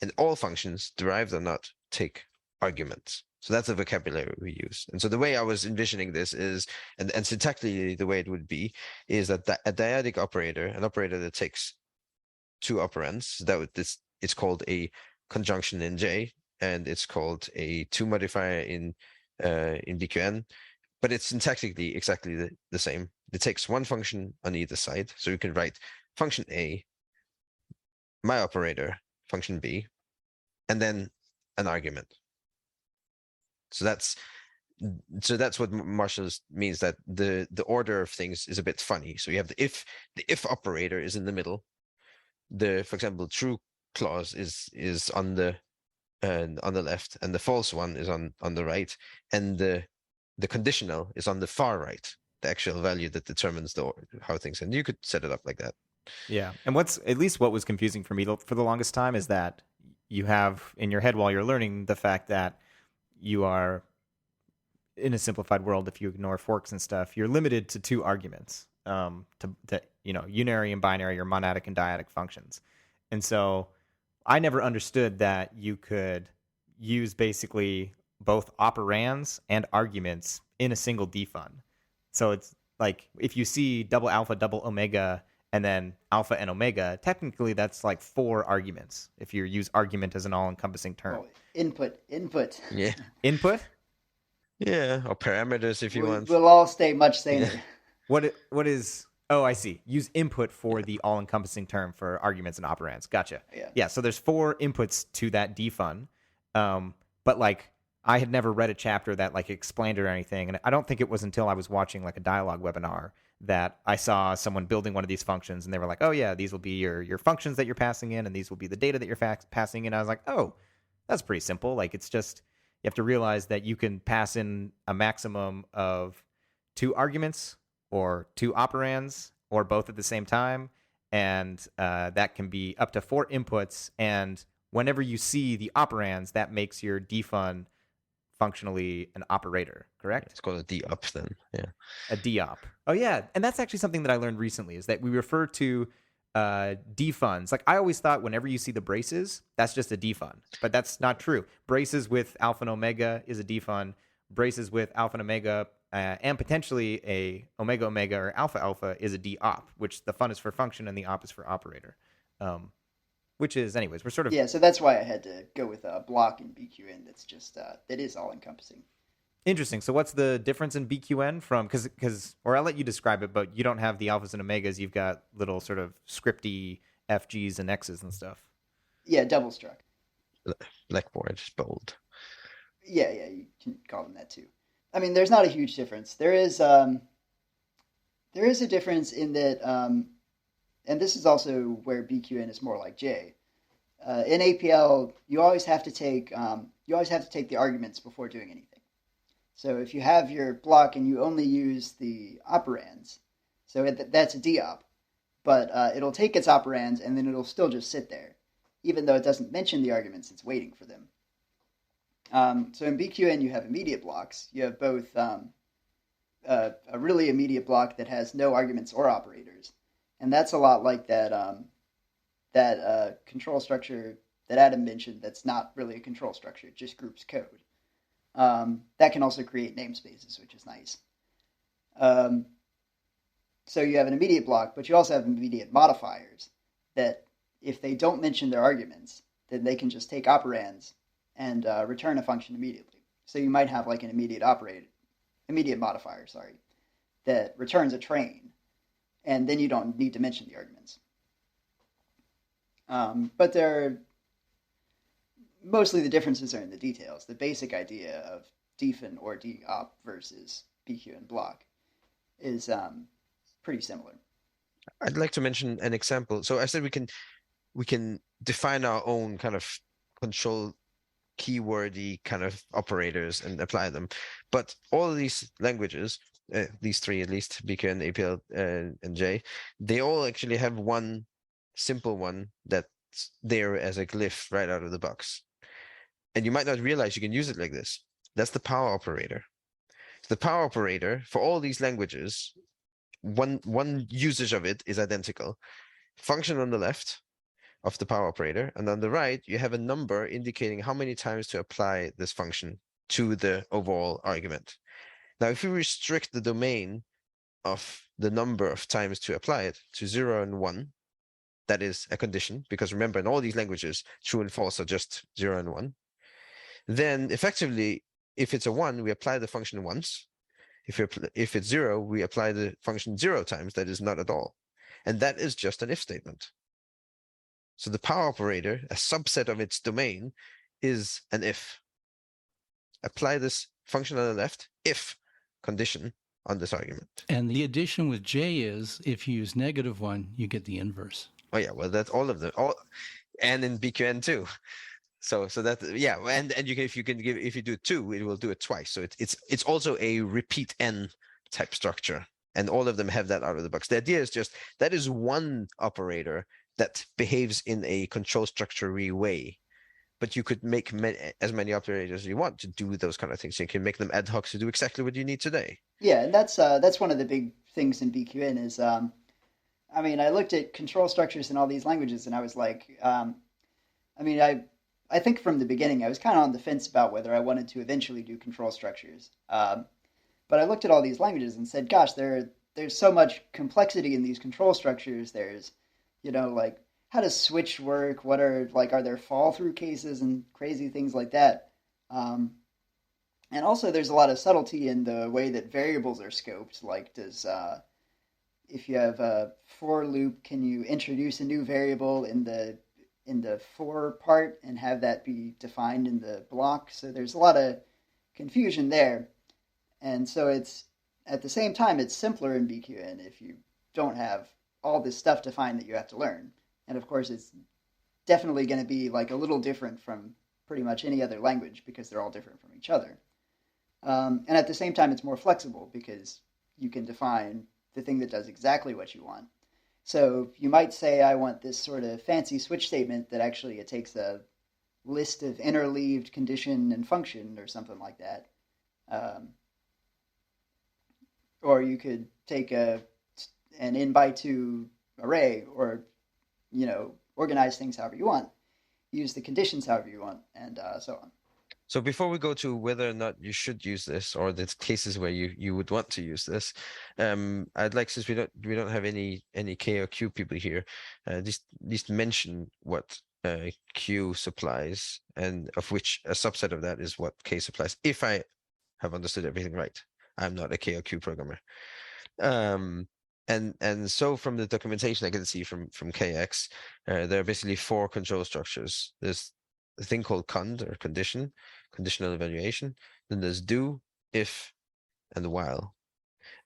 [SPEAKER 2] And all functions, derived or not, take arguments. So that's the vocabulary we use. And so the way I was envisioning this is, and syntactically the way it would be, is that a dyadic operator, an operator that takes two operands, it's called a conjunction in J, and it's called a to modifier in BQN, but it's syntactically exactly the same. It takes one function on either side. So you can write function A, my operator, function B, and then an argument. So that's what Marshall means, that the order of things is a bit funny. So you have the if operator is in the middle. For example, true clause is on the left, and the false one is on the right, and the conditional is on the far right, the actual value that determines how things. And you could set it up like that.
[SPEAKER 4] Yeah, and what was confusing for me for the longest time is that you have in your head while you're learning the fact that you are, in a simplified world, if you ignore forks and stuff, you're limited to 2 arguments, to unary and binary or monadic and dyadic functions. And so I never understood that you could use basically both operands and arguments in a single defun. So it's like if you see double alpha, double omega, and then alpha and omega, technically that's like 4 arguments if you use argument as an all-encompassing term.
[SPEAKER 5] Oh, input.
[SPEAKER 2] Yeah.
[SPEAKER 4] Input?
[SPEAKER 2] Yeah, or parameters if you want.
[SPEAKER 5] We'll all stay much saner.
[SPEAKER 4] What is... Oh, I see. Use input for the all-encompassing term for arguments and operands. Gotcha. Yeah, so there's 4 inputs to that defun. But like, I had never read a chapter that like explained it or anything. And I don't think it was until I was watching like a Dyalog webinar that I saw someone building one of these functions, and they were like, oh yeah, these will be your functions that you're passing in, and these will be the data that you're passing in. I was like, oh, that's pretty simple. Like, it's just, you have to realize that you can pass in a maximum of 2 arguments or 2 operands or both at the same time. And that can be up to 4 inputs. And whenever you see the operands, that makes your defun functionally an operator, correct?
[SPEAKER 2] It's called a deop then, yeah.
[SPEAKER 4] A deop. Oh, yeah. And that's actually something that I learned recently, is that we refer to defuns. Like, I always thought whenever you see the braces, that's just a defun. But that's not true. Braces with alpha and omega is a defun. Braces with alpha and omega and potentially a omega omega or alpha alpha is a deop, which the fun is for function and the op is for operator. Which is, anyways, we're sort of...
[SPEAKER 5] Yeah, so that's why I had to go with a block in BQN that's just, that is all-encompassing.
[SPEAKER 4] Interesting. So what's the difference in BQN from, or I'll let you describe it, but you don't have the alphas and omegas. You've got little sort of scripty FGs and X's and stuff.
[SPEAKER 5] Yeah, double struck.
[SPEAKER 2] Blackboard, bold.
[SPEAKER 5] Yeah, you can call them that too. I mean, there's not a huge difference. There is a difference in that, and this is also where BQN is more like J. In APL, you always have to take the arguments before doing anything. So if you have your block and you only use the operands, so that's a deop, but it'll take its operands and then it'll still just sit there, even though it doesn't mention the arguments. It's waiting for them. So in BQN, you have immediate blocks. You have both a really immediate block that has no arguments or operators, and that's a lot like that control structure that Adam mentioned. That's not really a control structure; it just groups code. That can also create namespaces, which is nice. So you have an immediate block, but you also have immediate modifiers that, if they don't mention their arguments, then they can just take operands and return a function immediately. So you might have like an immediate modifier, that returns a train, and then you don't need to mention the arguments. But mostly the differences are in the details. The basic idea of defun or deop versus BQN block is pretty similar.
[SPEAKER 2] I'd like to mention an example. So I said we can define our own kind of control keywordy kind of operators and apply them. But all of these languages, these 3 at least, BQN, APL, and J, they all actually have one simple one that's there as a glyph right out of the box. And you might not realize you can use it like this. That's the power operator. The power operator for all these languages, one usage of it is identical. Function on the left of the power operator, and on the right you have a number indicating how many times to apply this function to the overall argument. Now, if we restrict the domain of the number of times to apply it to 0 and 1, that is a condition, because remember, in all these languages, true and false are just 0 and 1. Then effectively, if it's a 1, we apply the function once. If it's 0, we apply the function 0 times, that is not at all. And that is just an if statement. So the power operator, a subset of its domain, is an if. Apply this function on the left, if condition on this argument.
[SPEAKER 3] And the addition with J is, if you use -1, you get the inverse.
[SPEAKER 2] Oh yeah, well, that's all of them, and in BQN too. So that, yeah, and you can, if you do 2, it will do it twice. So it's also a repeat n type structure, and all of them have that out of the box. The idea is just that is one operator that behaves in a control structure-y way, but you could make as many operators as you want to do those kind of things. You can make them ad hoc to do exactly what you need today.
[SPEAKER 5] Yeah, and that's one of the big things in BQN is, I mean, I looked at control structures in all these languages, and I was like, I mean, I think from the beginning I was kind of on the fence about whether I wanted to eventually do control structures. But I looked at all these languages and said, gosh, there's so much complexity in these control structures. There's, like, how does switch work? Are there fall through cases and crazy things like that? And also there's a lot of subtlety in the way that variables are scoped. Like, if you have a for loop, can you introduce a new variable in the for part and have that be defined in the block? So there's a lot of confusion there. And so it's, at the same time, it's simpler in BQN if you don't have all this stuff defined that you have to learn. And of course, it's definitely going to be like a little different from pretty much any other language because they're all different from each other. And at the same time, it's more flexible because you can define the thing that does exactly what you want. So you might say, I want this sort of fancy switch statement that actually it takes a list of interleaved condition and function or something like that. Or you could take an in by two array, or organize things however you want, use the conditions however you want, and so on.
[SPEAKER 2] So before we go to whether or not you should use this, or the cases where you would want to use this, I'd like, since we don't have any K or Q people here, at least mention what Q supplies, and of which a subset of that is what K supplies. If I have understood everything right, I'm not a K or Q programmer. And so from the documentation I can see from KX, there are basically 4 control structures. There's a thing called cond, or conditional evaluation. Then there's do, if, and while.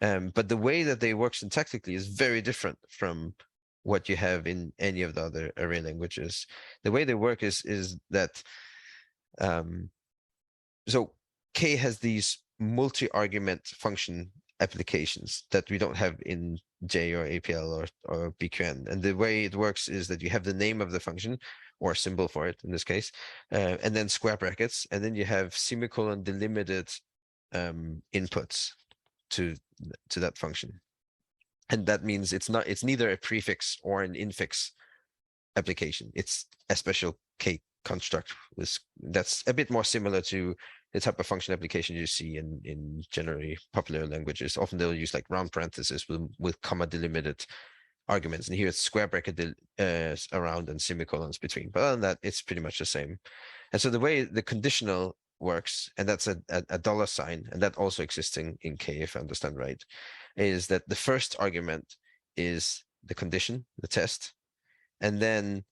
[SPEAKER 2] But the way that they work syntactically is very different from what you have in any of the other array languages. The way they work is that so K has these multi-argument function applications that we don't have in J or APL or BQN. And the way it works is that you have the name of the function, or symbol for it in this case, and then square brackets, and then you have semicolon delimited inputs to that function. And that means it's neither a prefix or an infix application. It's a special K construct that's a bit more similar to the type of function application you see in generally popular languages. Often they'll use like round parentheses with comma delimited arguments, and here it's square bracket around and semicolons between. But other than that, it's pretty much the same. And so the way the conditional works, and that's a dollar sign, and that also exists in K, if I understand right, is that the first argument is the condition, the test, and then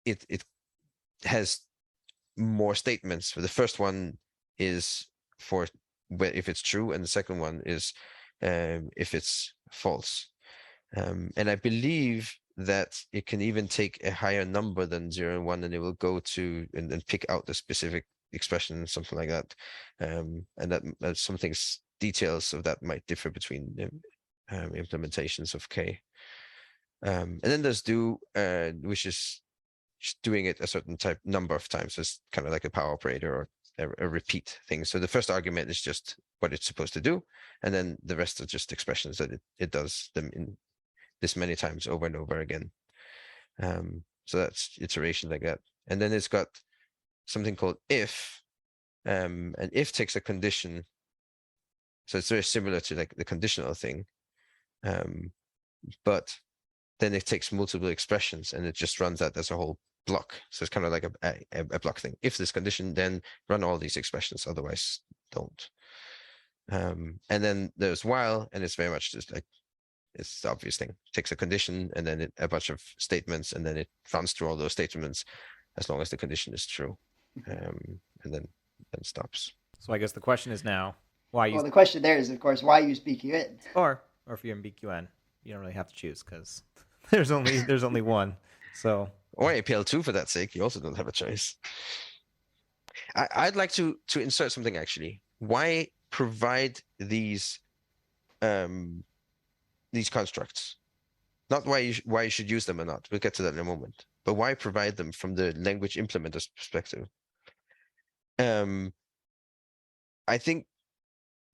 [SPEAKER 2] it has more statements. The first one is for if it's true, and the second one is if it's false. And I believe that it can even take a higher number than 0 and 1, and it will go to and pick out the specific expression, something like that. And that some things, details of that might differ between implementations of K. And then there's do, which is just doing it a certain number of times. So it's kind of like a power operator or a repeat thing. So the first argument is just what it's supposed to do, and then the rest are just expressions that it does them in this many times over and over again. So that's iteration like that. And then it's got something called if, and if takes a condition. So it's very similar to like the conditional thing, but then it takes multiple expressions and it just runs that as a whole block. So it's kind of like a block thing. If this condition, then run all these expressions, otherwise don't. And then there's while, and it's very much just like, it's the obvious thing. It takes a condition and then a bunch of statements, and then it runs through all those statements as long as the condition is true, and then stops.
[SPEAKER 4] So I guess the question is now, why use?
[SPEAKER 5] Well, the question there is, of course, why use BQN?
[SPEAKER 4] Or if you're in BQN, you don't really have to choose because there's only one. So
[SPEAKER 2] or APL2 for that sake, you also don't have a choice. I'd like to insert something actually. Why provide these constructs? Not why you should use them or not. We'll get to that in a moment. But why provide them from the language implementer's perspective? I think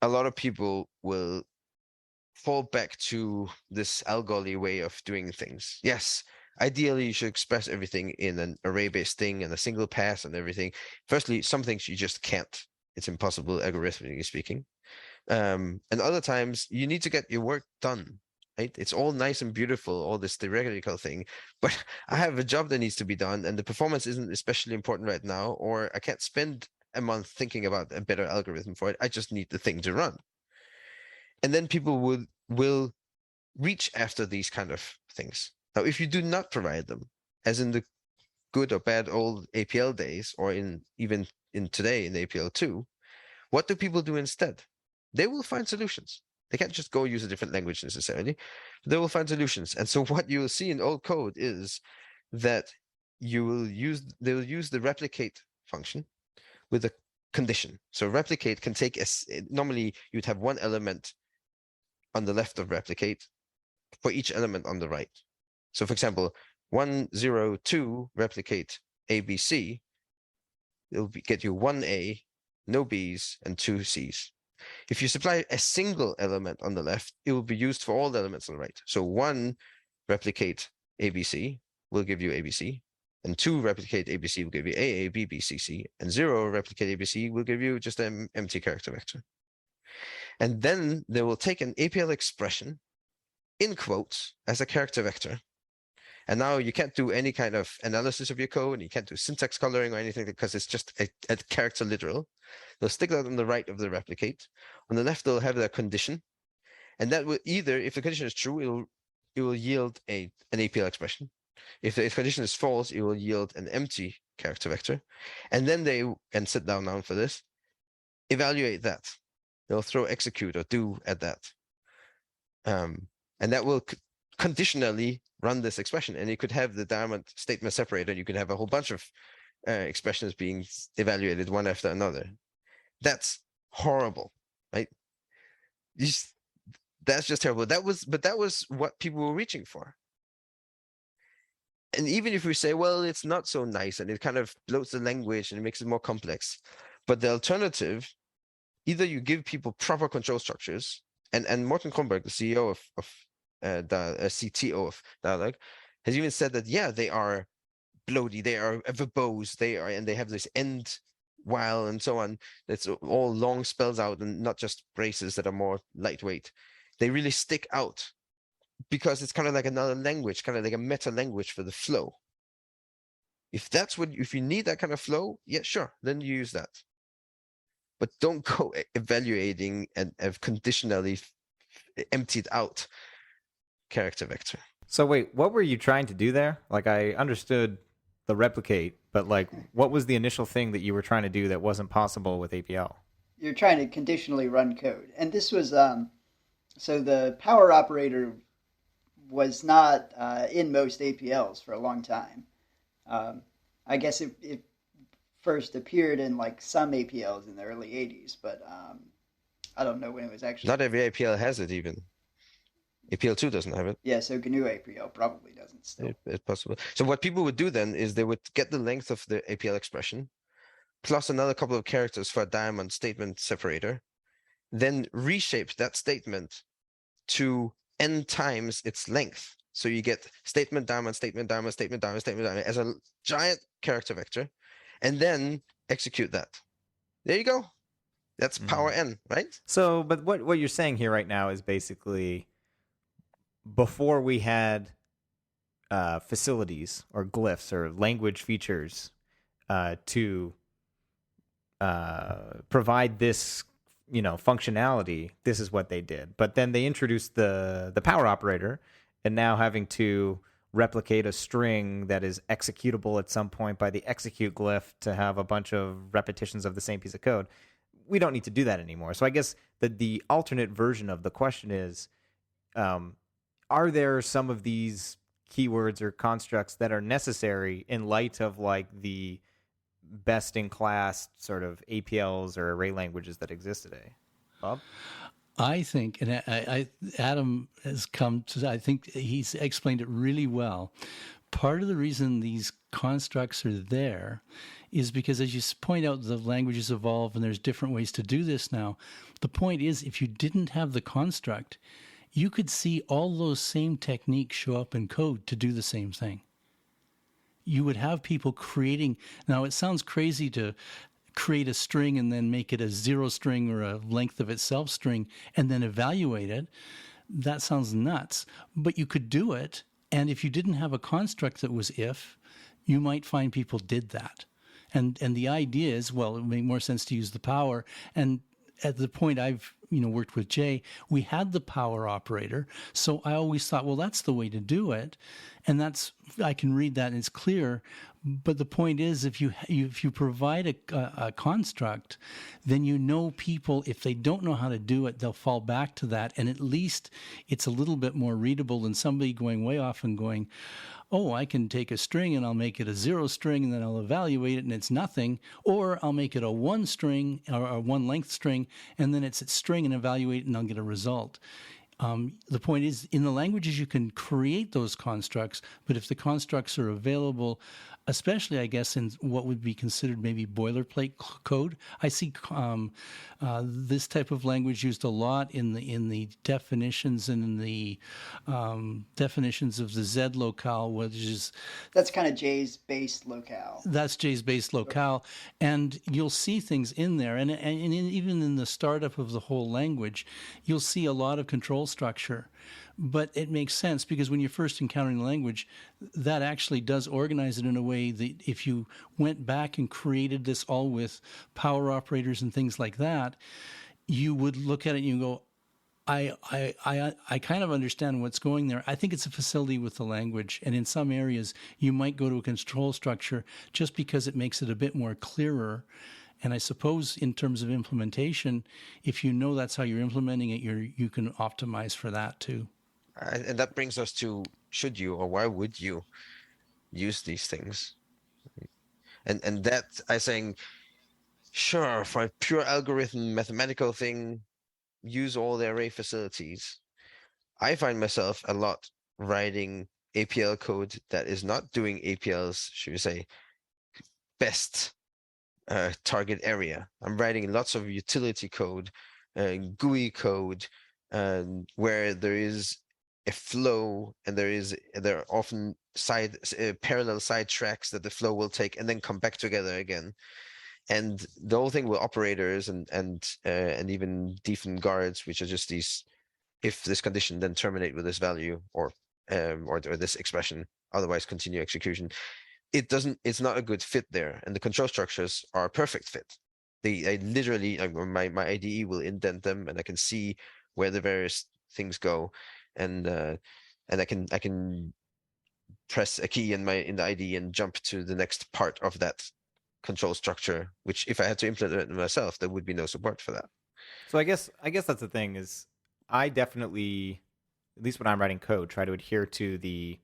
[SPEAKER 2] a lot of people will fall back to this algorithm way of doing things. Yes, ideally you should express everything in an array-based thing and a single pass and everything. Firstly, some things you just can't. It's impossible, algorithmically speaking. And other times you need to get your work done. Right? It's all nice and beautiful, all this theoretical thing, but I have a job that needs to be done, and the performance isn't especially important right now, or I can't spend a month thinking about a better algorithm for it. I just need the thing to run. And then people will reach after these kind of things. Now, if you do not provide them, as in the good or bad old APL days, or even in today in APL 2, what do people do instead? They will find solutions. They can't just go use a different language necessarily. They will find solutions. And so what you will see in old code is that they will use the replicate function with a condition. So replicate can take normally you'd have one element on the left of replicate for each element on the right. So for example, 102 replicate ABC, it'll get you 1A, no B's, and 2 C's. If you supply a single element on the left, it will be used for all the elements on the right. So 1 replicate ABC will give you ABC, and 2 replicate ABC will give you AA, B, B, C, C, and 0 replicate ABC will give you just an empty character vector. And then they will take an APL expression in quotes as a character vector. And now you can't do any kind of analysis of your code, and you can't do syntax coloring or anything because it's just a character literal. They'll stick that on the right of the replicate. On the left, they'll have their condition. And that will either, if the condition is true, it will yield an APL expression. If the condition is false, it will yield an empty character vector. And then and sit down now for this, evaluate that. They'll throw execute or do at that. And that will conditionally run this expression. And you could have the diamond statement separator. You could have a whole bunch of expressions being evaluated one after another. That's horrible, right? That's just terrible. That was what people were reaching for. And even if we say, well, it's not so nice and it kind of bloats the language and it makes it more complex, but the alternative, either you give people proper control structures, and Morten Kronberg, the CEO CTO of Dyalog, has even said that, yeah, they are bloaty, they are verbose, and they have this end while and so on. That's all long spells out and not just braces that are more lightweight. They really stick out because it's kind of like another language, kind of like a meta language for the flow. If you need that kind of flow, yeah, sure, then you use that. But don't go evaluating and have conditionally emptied out character vector.
[SPEAKER 4] So wait, what were you trying to do there? Like, I understood the replicate, but like, what was the initial thing that you were trying to do that wasn't possible with APL?
[SPEAKER 5] You're trying to conditionally run code. And this was, so the power operator was not in most APLs for a long time. I guess it first appeared in like some APLs in the early 80s, but I don't know when it was actually.
[SPEAKER 2] Not every APL has it even. APL 2 doesn't have it.
[SPEAKER 5] Yeah, so GNU APL probably doesn't still.
[SPEAKER 2] It's possible. So what people would do then is they would get the length of the APL expression, plus another couple of characters for a diamond statement separator, then reshape that statement to n times its length. So you get statement, diamond, statement, diamond, statement, diamond, statement, diamond as a giant character vector, and then execute that. There you go. That's power n, right?
[SPEAKER 4] So, but what you're saying here right now is basically, before we had facilities or glyphs or language features to provide this, functionality, this is what they did. But then they introduced the power operator, and now having to replicate a string that is executable at some point by the execute glyph to have a bunch of repetitions of the same piece of code. We don't need to do that anymore. So I guess the alternate version of the question is, are there some of these keywords or constructs that are necessary in light of like the best in class sort of APLs or array languages that exist today? Bob?
[SPEAKER 3] I think, and Adam has come to, I think he's explained it really well. Part of the reason these constructs are there is because, as you point out, the languages evolve and there's different ways to do this now. The point is, if you didn't have the construct, you could see all those same techniques show up in code to do the same thing. You would have people creating, now it sounds crazy to create a string and then make it a zero string or a length of itself string and then evaluate it. That sounds nuts, but you could do it. And if you didn't have a construct that was if, you might find people did that. And the idea is, well, it would make more sense to use the power. And at the point I've worked with Jay, we had the power operator. So I always thought, well, that's the way to do it. And I can read that and it's clear. But the point is, if you provide a construct, then people, if they don't know how to do it, they'll fall back to that. And at least it's a little bit more readable than somebody going way off and going, oh, I can take a string and I'll make it a zero string and then I'll evaluate it and it's nothing. Or I'll make it a one string or a one length string and then it's a string and evaluate it and I'll get a result. The point is, in the languages, you can create those constructs, but if the constructs are available, especially, I guess, in what would be considered maybe boilerplate code, I see this type of language used a lot in the definitions and in the definitions of the Z locale, which is...
[SPEAKER 5] That's kind of J's base locale.
[SPEAKER 3] That's J's base locale, and you'll see things in there, and even in the startup of the whole language, you'll see a lot of control structure. But it makes sense because when you're first encountering the language, that actually does organize it in a way that if you went back and created this all with power operators and things like that, you would look at it and you go, I kind of understand what's going there. I think it's a facility with the language. And in some areas, you might go to a control structure just because it makes it a bit more clearer. And I suppose in terms of implementation, if you know that's how you're implementing it, you can optimize for that too.
[SPEAKER 2] And that brings us to, should you or why would you use these things? And that I'm saying, sure, for a pure algorithm, mathematical thing, use all the array facilities. I find myself a lot writing APL code that is not doing APL's, should we say, best target area. I'm writing lots of utility code, GUI code, where there is a flow and there are often parallel side tracks that the flow will take and then come back together again. And the whole thing with operators and even defined guards, which are just these, if this condition then terminate with this value or this expression, otherwise continue execution. It's not a good fit there. And the control structures are a perfect fit. I literally, my IDE will indent them and I can see where the various things go. And I can press a key in the IDE and jump to the next part of that control structure, which if I had to implement it myself, there would be no support for that.
[SPEAKER 4] So I guess that's the thing is I definitely, at least when I'm writing code, try to adhere to the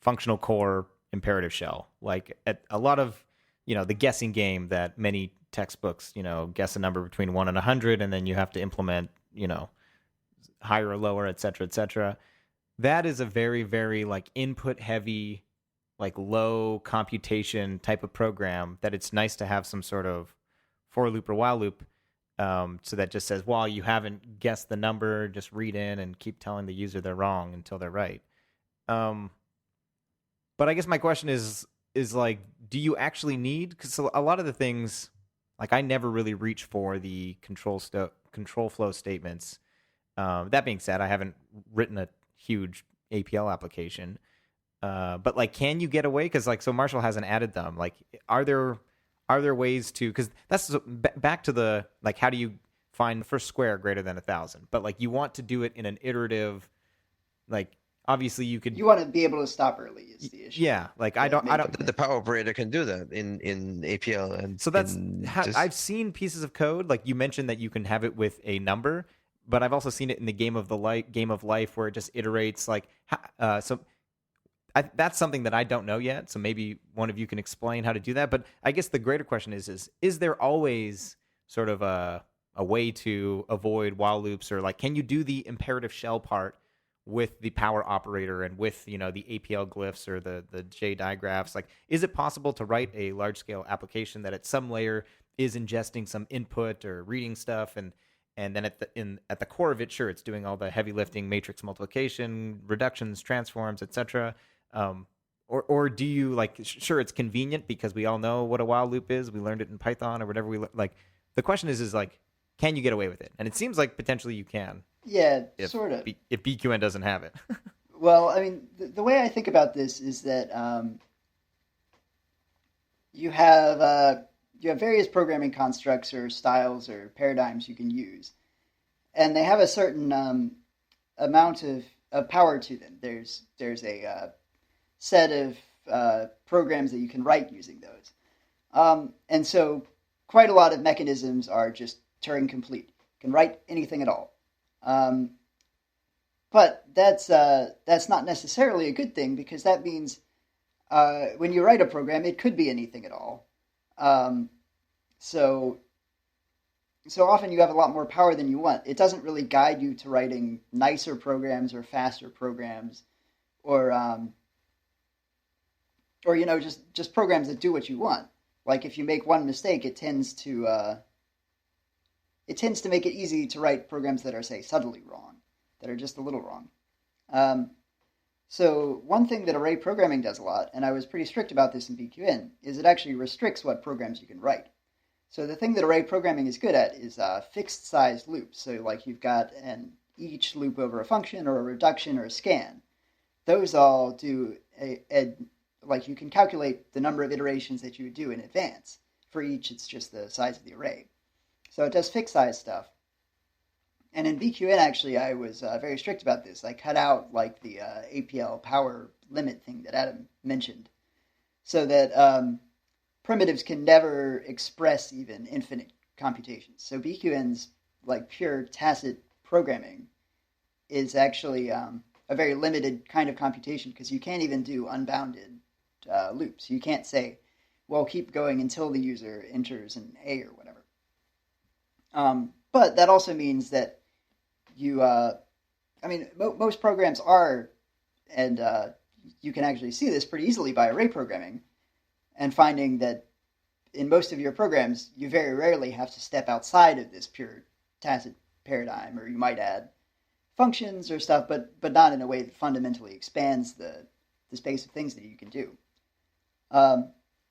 [SPEAKER 4] functional core imperative shell. Like at a lot of, the guessing game that many textbooks, guess a number between 1 and 100, and then you have to implement, higher or lower, et cetera, et cetera. That is a very, very input heavy, low computation type of program that it's nice to have some sort of for loop or while loop. So that just says, well, you haven't guessed the number, just read in and keep telling the user they're wrong until they're right. But I guess my question is do you actually need, because a lot of the things, I never really reach for the control flow statements. That being said, I haven't written a huge APL application. But can you get away? Because so Marshall hasn't added them. Are there ways to? Because that's back to the how do you find the first square greater than 1,000? But you want to do it in an iterative, obviously you could.
[SPEAKER 5] You want to be able to stop early is the issue.
[SPEAKER 4] Yeah, I don't.
[SPEAKER 2] The power operator can do that in APL, and
[SPEAKER 4] so that's I've seen pieces of code you mentioned that you can have it with a number, but I've also seen it in the game of life where it just iterates that's something that I don't know yet. So maybe one of you can explain how to do that. But I guess the greater question is there always sort of a a way to avoid while loops, or like, can you do the imperative shell part with the power operator and with, the APL glyphs or the J digraphs? Like, is it possible to write a large scale application that at some layer is ingesting some input or reading stuff, and then at the core of it, sure, it's doing all the heavy lifting, matrix multiplication, reductions, transforms, etc. Or do you like, sure, it's convenient because we all know what a while loop is, we learned it in Python or whatever like. The question is like, can you get away with it? And it seems like potentially you can.
[SPEAKER 5] Yeah, sort of.
[SPEAKER 4] If BQN doesn't have it.
[SPEAKER 5] Well, I mean, the way I think about this is that you have various programming constructs or styles or paradigms you can use, and they have a certain amount of power to them. There's a set of programs that you can write using those, and so quite a lot of mechanisms are just Turing complete. You can write anything at all. But that's not necessarily a good thing, because that means when you write a program, it could be anything at all. So often you have a lot more power than you want. It doesn't really guide you to writing nicer programs or faster programs, or just programs that do what you want. Like if you make one mistake, it tends to make it easy to write programs that are, say, subtly wrong, that are just a little wrong. So one thing that array programming does a lot, and I was pretty strict about this in BQN, is it actually restricts what programs you can write. So the thing that array programming is good at is fixed size loops. So like you've got an each loop over a function or a reduction or a scan. Those all do like you can calculate the number of iterations that you would do in advance. For each, it's just the size of the array. So it does fixed size stuff. And in BQN, actually, I was very strict about this. I cut out like the APL power limit thing that Adam mentioned, so that primitives can never express even infinite computations. So BQN's like pure tacit programming is actually a very limited kind of computation, because you can't even do unbounded loops. You can't say, well, keep going until the user enters an A or whatever. But that also means that most programs are, and you can actually see this pretty easily by array programming, and finding that in most of your programs, you very rarely have to step outside of this pure tacit paradigm, or you might add functions or stuff, but not in a way that fundamentally expands the space of things that you can do.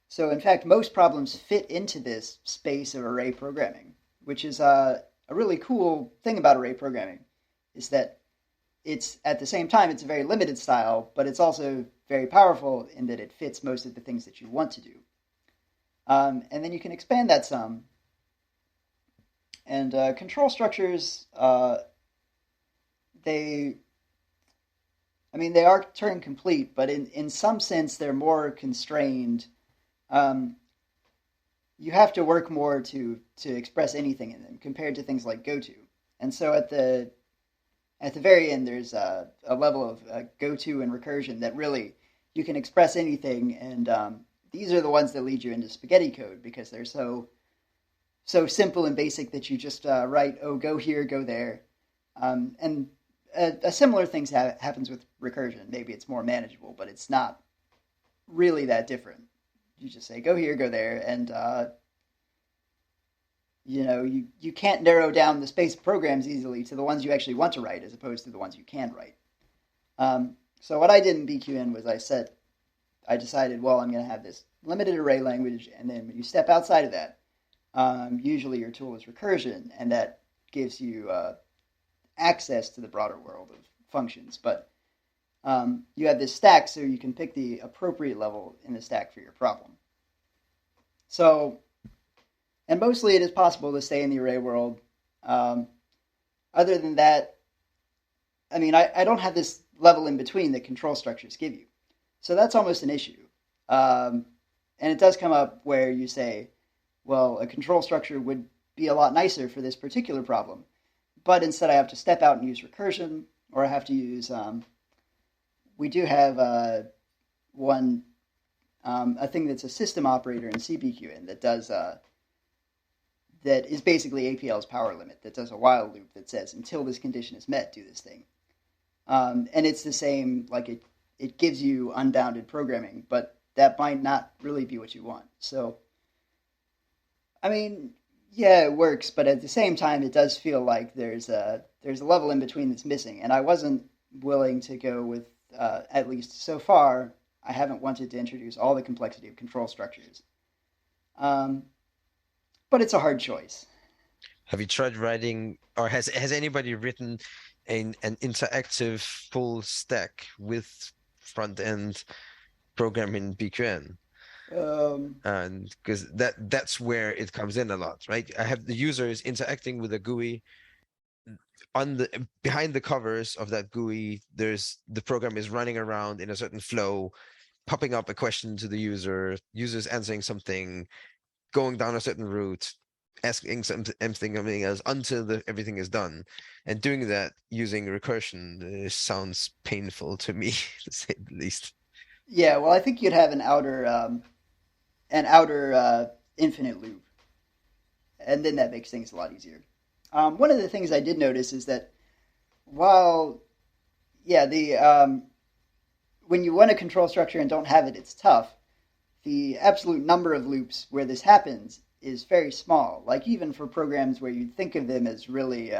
[SPEAKER 5] So in fact, most problems fit into this space of array programming, which is a really cool thing about array programming, is that it's, at the same time, it's a very limited style, but it's also very powerful in that it fits most of the things that you want to do. And then you can expand that some. And control structures, they are Turing complete, but in some sense they're more constrained. You have to work more to express anything in them compared to things like Goto. And so at the very end, there's a level of Goto and recursion that really you can express anything, and these are the ones that lead you into spaghetti code, because they're so simple and basic that you just write, oh, go here, go there. And a similar thing happens with recursion. Maybe it's more manageable, but it's not really that different. You just say, go here, go there, and you can't narrow down the space of programs easily to the ones you actually want to write, as opposed to the ones you can write. So what I did in BQN was I decided, well, I'm going to have this limited array language, and then when you step outside of that, usually your tool is recursion, and that gives you access to the broader world of functions. But you have this stack, so you can pick the appropriate level in the stack for your problem. So, and mostly it is possible to stay in the array world. Other than that, I don't have this level in between that control structures give you. So that's almost an issue. And it does come up where you say, well, a control structure would be a lot nicer for this particular problem, but instead I have to step out and use recursion, or I have to use, we do have a thing that's a system operator in CBQN that does that is basically APL's power limit that does a while loop that says until this condition is met, do this thing. And it's the same, like it gives you unbounded programming, but that might not really be what you want. So, I mean, yeah, it works, but at the same time, it does feel like there's a level in between that's missing. And I wasn't willing to go with, at least so far, I haven't wanted to introduce all the complexity of control structures. But it's a hard choice.
[SPEAKER 2] Have you tried writing, or has anybody written an interactive full stack with front end programming BQN? And because that's where it comes in a lot, right? I have the users interacting with a GUI. Behind the covers of that GUI, the program is running around in a certain flow, popping up a question to the users answering something, going down a certain route, asking something else until everything is done. And doing that using recursion sounds painful to me, to say the least.
[SPEAKER 5] Yeah, well, I think you'd have an outer infinite loop, and then that makes things a lot easier. One of the things I did notice is that while, when you run a control structure and don't have it, it's tough. The absolute number of loops where this happens is very small. Like even for programs where you'd think of them as really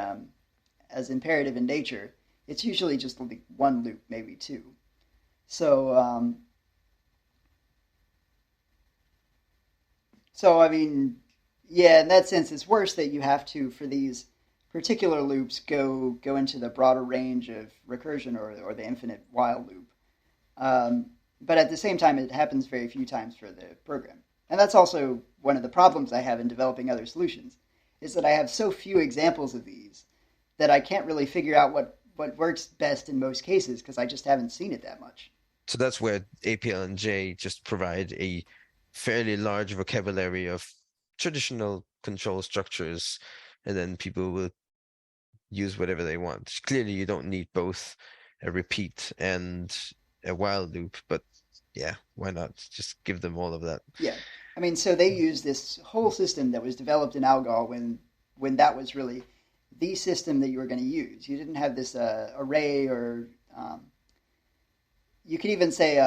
[SPEAKER 5] as imperative in nature, it's usually just one loop, maybe two. So I mean, yeah, in that sense, it's worse that you have to, for these particular loops, go into the broader range of recursion or the infinite while loop. But at the same time, it happens very few times for the program. And that's also one of the problems I have in developing other solutions, is that I have so few examples of these that I can't really figure out what works best in most cases because I just haven't seen it that much.
[SPEAKER 2] So that's where APL and J just provide a fairly large vocabulary of traditional control structures, and then people will use whatever they want. Clearly, you don't need both a repeat and a while loop, but yeah, why not just give them all of that?
[SPEAKER 5] Yeah, I mean, so they use this whole system that was developed in Algol when that was really the system that you were going to use. You didn't have this array or you could even say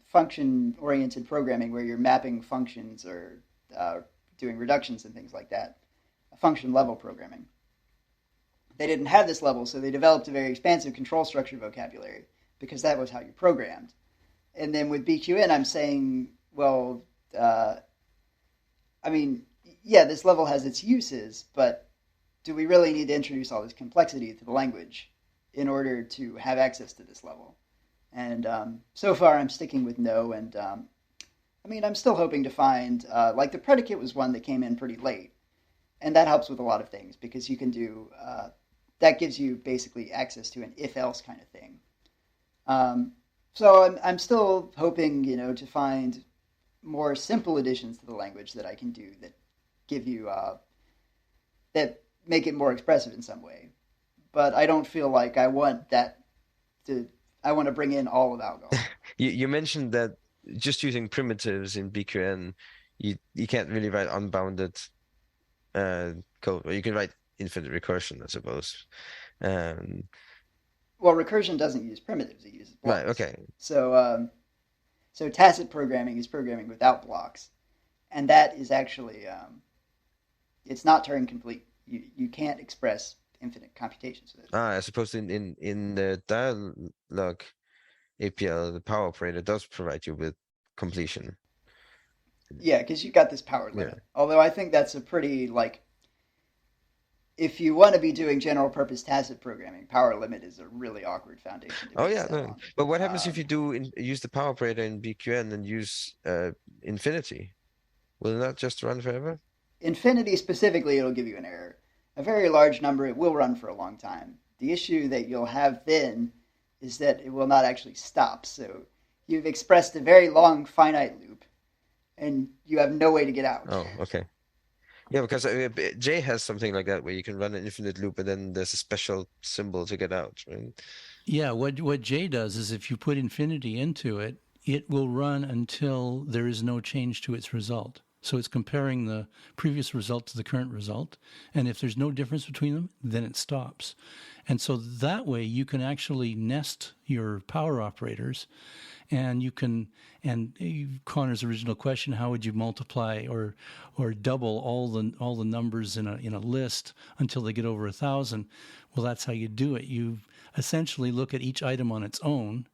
[SPEAKER 5] function-oriented programming where you're mapping functions or doing reductions and things like that. Function-level programming. They didn't have this level, so they developed a very expansive control structure vocabulary because that was how you programmed. And then with BQN, I'm saying, well, I mean, yeah, this level has its uses, but do we really need to introduce all this complexity to the language in order to have access to this level? And so far, I'm sticking with no. And I mean, I'm still hoping to find, like the predicate was one that came in pretty late. And that helps with a lot of things because you can do, that gives you basically access to an if-else kind of thing. So I'm still hoping, to find more simple additions to the language that I can do that give you, that make it more expressive in some way. But I don't feel like I want to bring in all of Algol.
[SPEAKER 2] You mentioned that just using primitives in BQN, you can't really write unbounded code, or you can write infinite recursion, I suppose.
[SPEAKER 5] Well, recursion doesn't use primitives; it uses blocks.
[SPEAKER 2] Right. Okay.
[SPEAKER 5] So tacit programming is programming without blocks, and that is actually it's not Turing complete. You can't express infinite computations with it.
[SPEAKER 2] I suppose in the Dyalog APL, the power operator does provide you with completion.
[SPEAKER 5] Yeah, because you've got this power limit. Yeah. Although I think that's a pretty, if you want to be doing general purpose tacit programming, power limit is a really awkward foundation.
[SPEAKER 2] Oh yeah, no. But what happens if you use the power operator in BQN and use infinity? Will it not just run forever?
[SPEAKER 5] Infinity specifically, it'll give you an error. A very large number, it will run for a long time. The issue that you'll have then is that it will not actually stop. So you've expressed a very long finite loop, and you have no way to get out.
[SPEAKER 2] Oh, okay. Yeah, because J has something like that where you can run an infinite loop, and then there's a special symbol to get out, right?
[SPEAKER 3] Yeah, what J does is if you put infinity into it, it will run until there is no change to its result. So it's comparing the previous result to the current result. And if there's no difference between them, then it stops. And so that way you can actually nest your power operators, and you can, and Connor's original question, how would you multiply or double all the numbers in a list until they get over 1,000? Well, that's how you do it. You essentially look at each item on its own,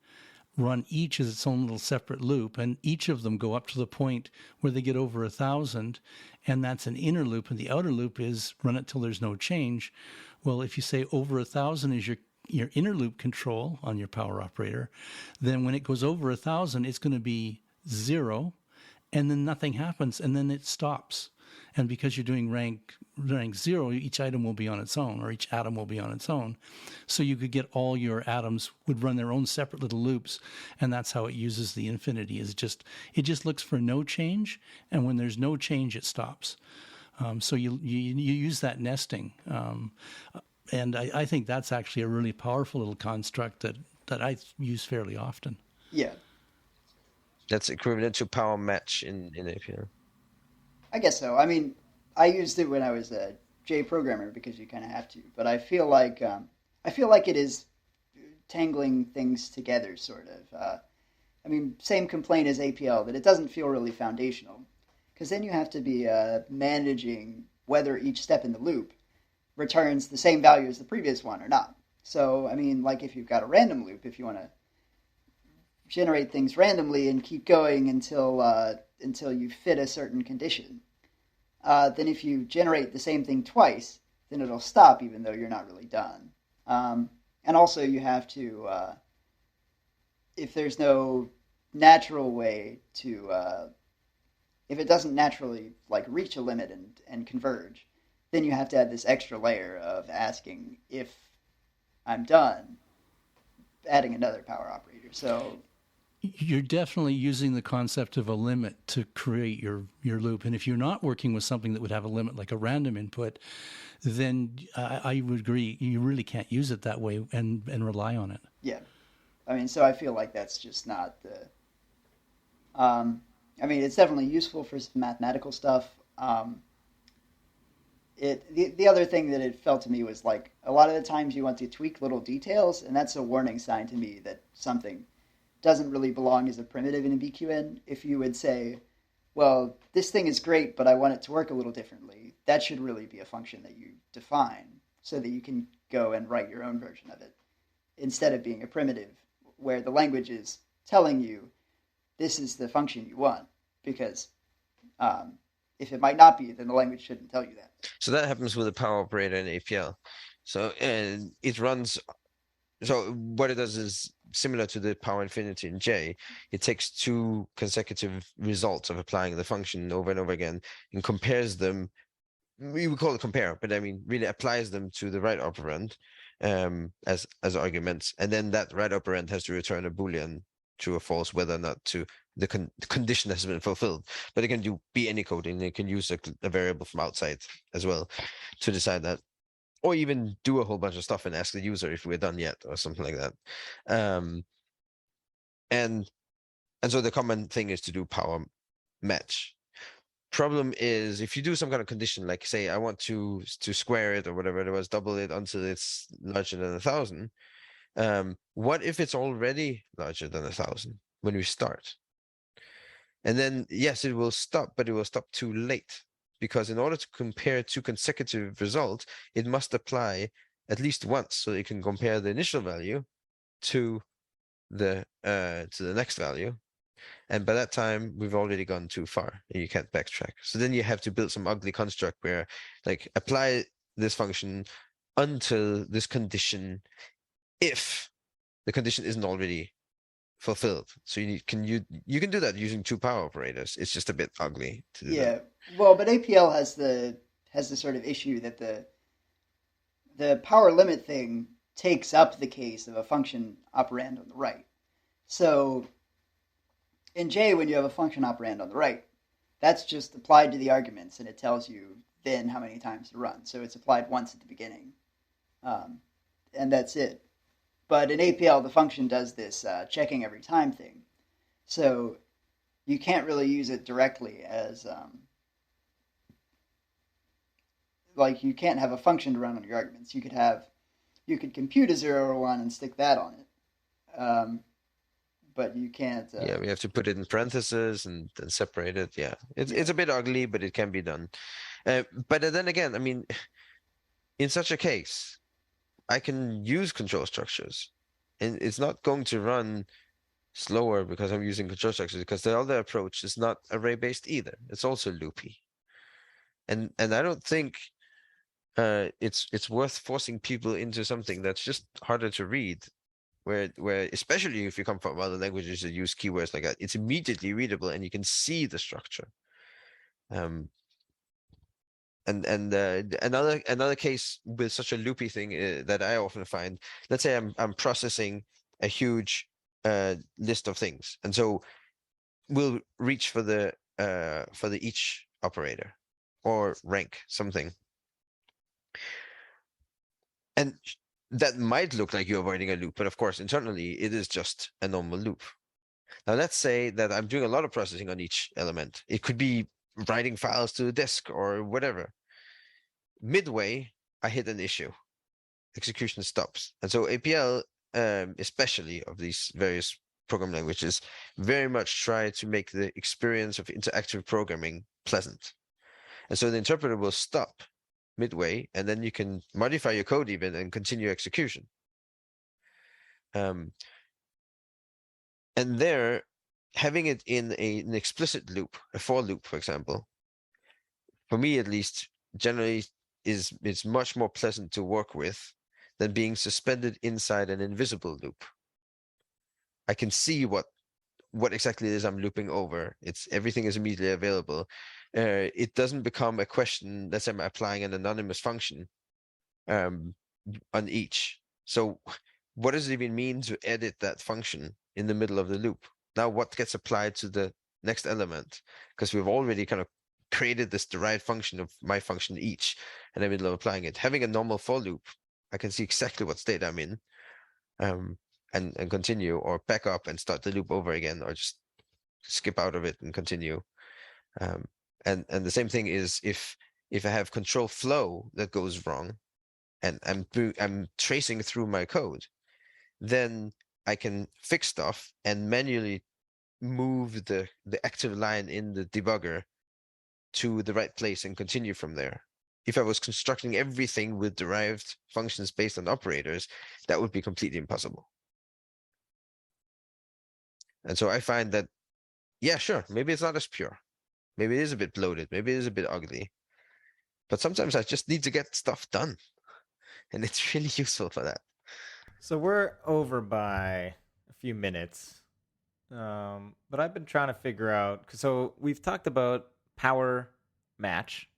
[SPEAKER 3] run each as its own little separate loop, and each of them go up to the point where they get over 1,000, and that's an inner loop, and the outer loop is run it till there's no change. Well, if you say over 1,000 is your inner loop control on your power operator, then when it goes over 1,000, it's going to be 0, and then nothing happens, and then it stops. And because you're doing rank 0, each item will be on its own, or each atom will be on its own. So you could get all your atoms would run their own separate little loops, and that's how it uses the infinity. It just looks for no change, and when there's no change, it stops. So you use that nesting, and I think that's actually a really powerful little construct that I use fairly often.
[SPEAKER 5] Yeah,
[SPEAKER 2] That's equivalent to power match in APL.
[SPEAKER 5] I guess so. I mean, I used it when I was a J programmer because you kind of have to. But I feel like it is tangling things together, sort of. I mean, same complaint as APL, that it doesn't feel really foundational, because then you have to be managing whether each step in the loop returns the same value as the previous one or not. So, I mean, like if you've got a random loop, if you want to generate things randomly and keep going until you fit a certain condition, then if you generate the same thing twice, then it'll stop even though you're not really done. And also you have to, if there's no natural way to, if it doesn't naturally like reach a limit and converge, then you have to add this extra layer of asking if I'm done, adding another power operator. So
[SPEAKER 3] you're definitely using the concept of a limit to create your loop. And if you're not working with something that would have a limit, like a random input, then I would agree, you really can't use it that way and rely on it.
[SPEAKER 5] Yeah. I mean, so I feel like that's just not the... I mean, it's definitely useful for some mathematical stuff. The other thing that it felt to me was like, a lot of the times you want to tweak little details, and that's a warning sign to me that something doesn't really belong as a primitive in a BQN. If you would say, well, this thing is great, but I want it to work a little differently, that should really be a function that you define so that you can go and write your own version of it, instead of being a primitive where the language is telling you this is the function you want, because if it might not be, then the language shouldn't tell you that.
[SPEAKER 2] So that happens with a power operator in APL. So it runs. So what it does is similar to the power infinity in J. It takes two consecutive results of applying the function over and over again and compares them. We would call it compare, but I mean really applies them to the right operand as arguments, and then that right operand has to return a Boolean true or false, whether or not the condition has been fulfilled. But it can be any coding. It can use a variable from outside as well to decide that, or even do a whole bunch of stuff and ask the user if we're done yet or something like that. And so the common thing is to do power match. Problem is, if you do some kind of condition, like say I want to square it or whatever it was, double it until it's larger than 1,000. What if it's already larger than 1,000 when we start? And then yes, it will stop, but it will stop too late, because in order to compare two consecutive results, it must apply at least once, so it can compare the initial value to the next value. And by that time, we've already gone too far, and you can't backtrack. So then you have to build some ugly construct where, like, apply this function until this condition, if the condition isn't already fulfilled. So you can do that using two power operators. It's just a bit ugly to do that.
[SPEAKER 5] Well, but APL has the sort of issue that the power limit thing takes up the case of a function operand on the right. So in J, when you have a function operand on the right, that's just applied to the arguments, and it tells you then how many times to run. So it's applied once at the beginning, and that's it. But in APL, the function does this checking every time thing. So you can't really use it directly as like you can't have a function to run on your arguments. You could compute a 0 or 1 and stick that on it. But you can't.
[SPEAKER 2] Yeah, we have to put it in parentheses and then separate it. Yeah, it's a bit ugly, but it can be done. But then again, I mean, in such a case, I can use control structures, and it's not going to run slower because I'm using control structures, because the other approach is not array-based either. It's also loopy. And I don't think it's worth forcing people into something that's just harder to read, where especially if you come from other languages that use keywords like that, it's immediately readable and you can see the structure. Another case with such a loopy thing that I often find, let's say I'm processing a huge list of things, and so we'll reach for the each operator or rank something, and that might look like you're avoiding a loop, but of course internally it is just a normal loop. Now let's say that I'm doing a lot of processing on each element. It could be writing files to the disk or whatever. Midway, I hit an issue. Execution stops. And so APL, especially of these various program languages, very much try to make the experience of interactive programming pleasant. And so the interpreter will stop midway, and then you can modify your code even and continue execution. And there, having it in an explicit loop, a for loop, for example, for me at least, generally it's much more pleasant to work with than being suspended inside an invisible loop. I can see what exactly it is I'm looping over. Everything is immediately available. It doesn't become a question. Let's say I'm applying an anonymous function on each. So what does it even mean to edit that function in the middle of the loop? Now what gets applied to the next element? Because we've already kind of created this derived function of my function each, and I'm in the middle of applying it. Having a normal for loop, I can see exactly what state I'm in, and continue, or back up and start the loop over again, or just skip out of it and continue. And the same thing is if I have control flow that goes wrong, and I'm tracing through my code, then I can fix stuff and manually move the active line in the debugger to the right place and continue from there. If I was constructing everything with derived functions based on operators, that would be completely impossible. And so I find that, yeah, sure, maybe it's not as pure. Maybe it is a bit bloated. Maybe it is a bit ugly. But sometimes I just need to get stuff done. And it's really useful for that.
[SPEAKER 4] So we're over by a few minutes. But I've been trying to figure out, so we've talked about power match,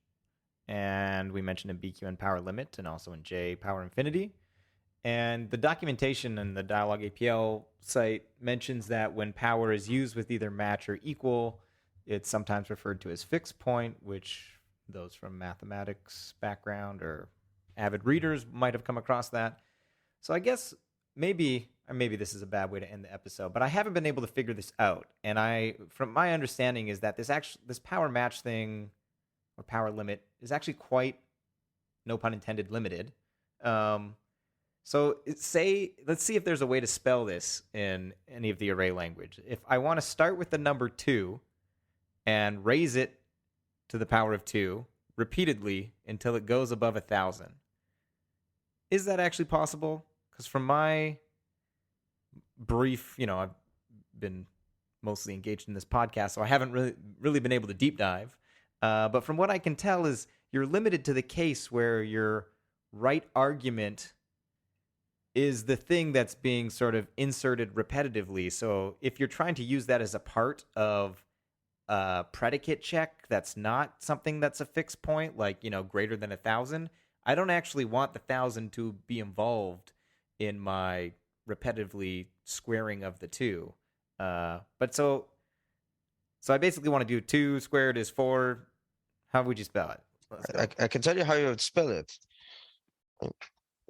[SPEAKER 4] and we mentioned in BQN power limit, and also in J power infinity. And the documentation in the Dyalog APL site mentions that when power is used with either match or equal, it's sometimes referred to as fixed point, which those from mathematics background or avid readers might have come across that. So I guess maybe this is a bad way to end the episode, but I haven't been able to figure this out. And from my understanding is that this power match thing or power limit is actually quite, no pun intended, limited. So let's see if there's a way to spell this in any of the array language. If I want to start with the number 2 and raise it to the power of 2 repeatedly until it goes above 1,000, is that actually possible? Because from my brief, I've been mostly engaged in this podcast, so I haven't really been able to deep dive. But from what I can tell is you're limited to the case where your right argument is the thing that's being sort of inserted repetitively. So if you're trying to use that as a part of a predicate check that's not something that's a fixed point, like, greater than 1,000, I don't actually want the 1,000 to be involved in my repetitively squaring of the 2. But so I basically want to do 2 squared is 4. How would you spell it?
[SPEAKER 2] I can tell you how you would spell it.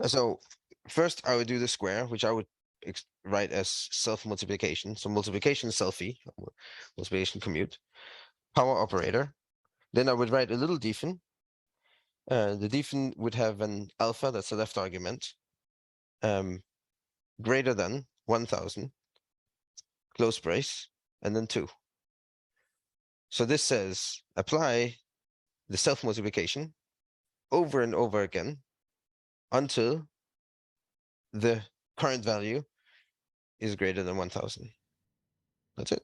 [SPEAKER 2] So first I would do the square, which I would write as self-multiplication. So multiplication selfie, multiplication commute, power operator. Then I would write a little defen, The defin would have an alpha, that's the left argument, greater than 1000, close brace, and then 2. So this says apply the self-multiplication over and over again until the current value is greater than 1000. That's it.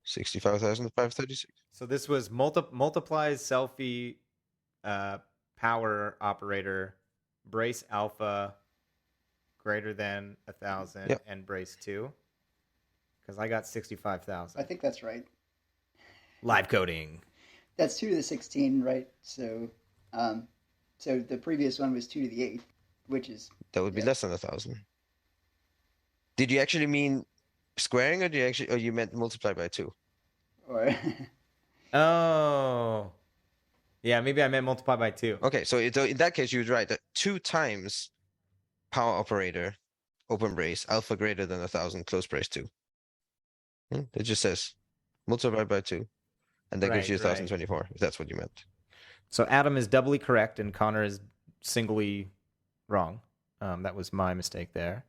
[SPEAKER 2] 65,536.
[SPEAKER 4] So this was multiplies selfie power operator, brace alpha greater than 1,000
[SPEAKER 2] Yep.
[SPEAKER 4] and brace 2. Because I got 65,000.
[SPEAKER 5] I think that's right.
[SPEAKER 4] Live coding.
[SPEAKER 5] That's 2 to the 16, right? So, so the previous one was 2 to the 8th, which is
[SPEAKER 2] That would be
[SPEAKER 5] Yeah.
[SPEAKER 2] less than 1000. Did you actually mean squaring, or you meant multiply by 2?
[SPEAKER 5] or
[SPEAKER 4] Oh. Yeah, maybe I meant multiply by 2.
[SPEAKER 2] Okay, so in that case, you would write that 2 times power operator, open brace, alpha greater than 1000, close brace 2. It just says multiply by 2, and that gives you
[SPEAKER 4] Right.
[SPEAKER 2] 1024, if that's what you meant.
[SPEAKER 4] So Adam is doubly correct and Connor is singly wrong. That was my mistake there.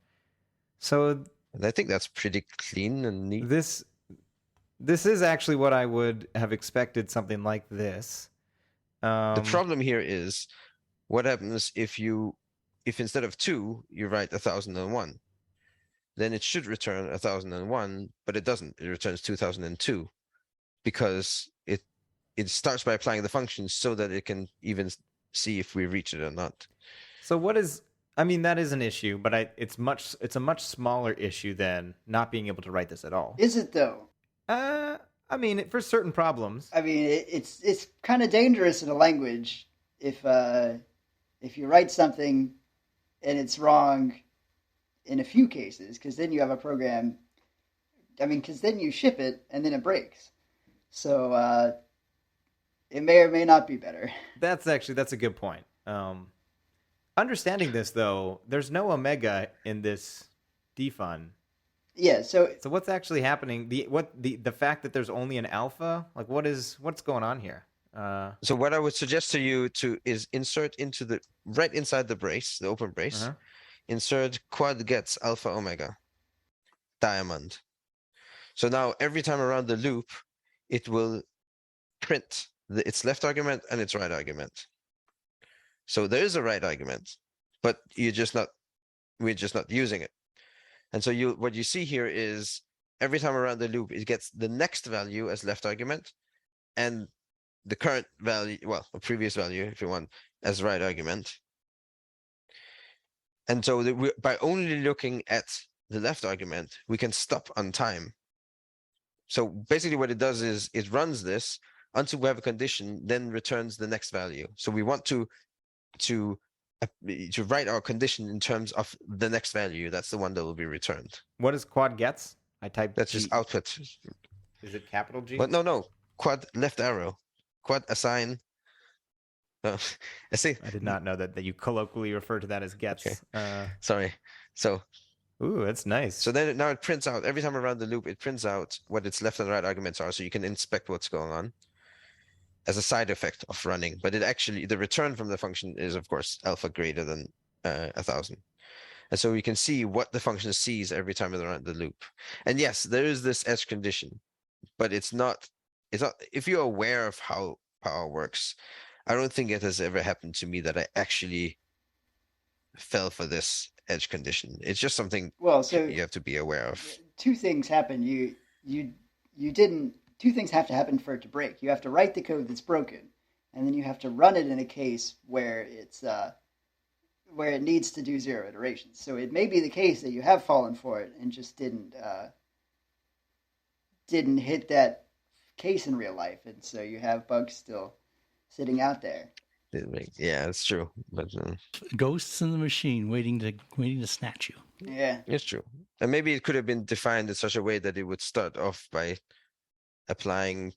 [SPEAKER 4] So
[SPEAKER 2] And I think that's pretty clean and neat.
[SPEAKER 4] this is actually what I would have expected, something like this.
[SPEAKER 2] The problem here is what happens if instead of 2, you write 1001. Then it should return 1001, but it doesn't. It returns 2002 because it starts by applying the function so that it can even see if we reach it or not.
[SPEAKER 4] So what is? I mean, that is an issue, but it's a much smaller issue than not being able to write this at all.
[SPEAKER 5] is it though?
[SPEAKER 4] I mean, for certain problems.
[SPEAKER 5] I mean, it's kind of dangerous in a language if you write something and it's wrong in a few cases, because then you have a program. I mean, because then you ship it and then it breaks. So it may or may not be better.
[SPEAKER 4] That's a good point. Understanding this though, there's no omega in this defun.
[SPEAKER 5] Yeah. So
[SPEAKER 4] So what's actually happening? The fact that there's only an alpha, like what's going on here?
[SPEAKER 2] So what I would suggest to you is insert into right inside the brace, the open brace,
[SPEAKER 4] Uh-huh.
[SPEAKER 2] insert quad gets alpha omega diamond. So now every time around the loop, it will print its left argument and its right argument. So there is a right argument, but we're just not using it. And so what you see here is every time around the loop, it gets the next value as left argument and the current value, well, a previous value, if you want, as right argument. And so by only looking at the left argument, we can stop on time. So basically what it does is it runs this until we have a condition, then returns the next value. So we want to write our condition in terms of the next value. That's the one that will be returned.
[SPEAKER 4] What is quad gets? I typed.
[SPEAKER 2] That's just output.
[SPEAKER 4] Is it capital G?
[SPEAKER 2] But no, quad left arrow, quad assign. I see.
[SPEAKER 4] I did not know that you colloquially refer to that as gets.
[SPEAKER 2] Okay. Sorry. So
[SPEAKER 4] Ooh, that's nice.
[SPEAKER 2] So then now it prints out every time around the loop. It prints out what its left and right arguments are, so you can inspect what's going on as a side effect of running. But the return from the function is of course alpha greater than 1000, and so we can see what the function sees every time around the loop. And yes, there is this edge condition, but it's not. If you're aware of how power works, I don't think it has ever happened to me that I actually fell for this edge condition. It's just something you have to be aware of.
[SPEAKER 5] Two things happen. You didn't. Two things have to happen for it to break. You have to write the code that's broken, and then you have to run it in a case where where it needs to do 0 iterations. So it may be the case that you have fallen for it and just didn't hit that case in real life, and so you have bugs still sitting out there.
[SPEAKER 2] Yeah, it's true. But
[SPEAKER 3] ghosts in the machine waiting to snatch you.
[SPEAKER 5] Yeah,
[SPEAKER 2] it's true. And maybe it could have been defined in such a way that it would start off by applying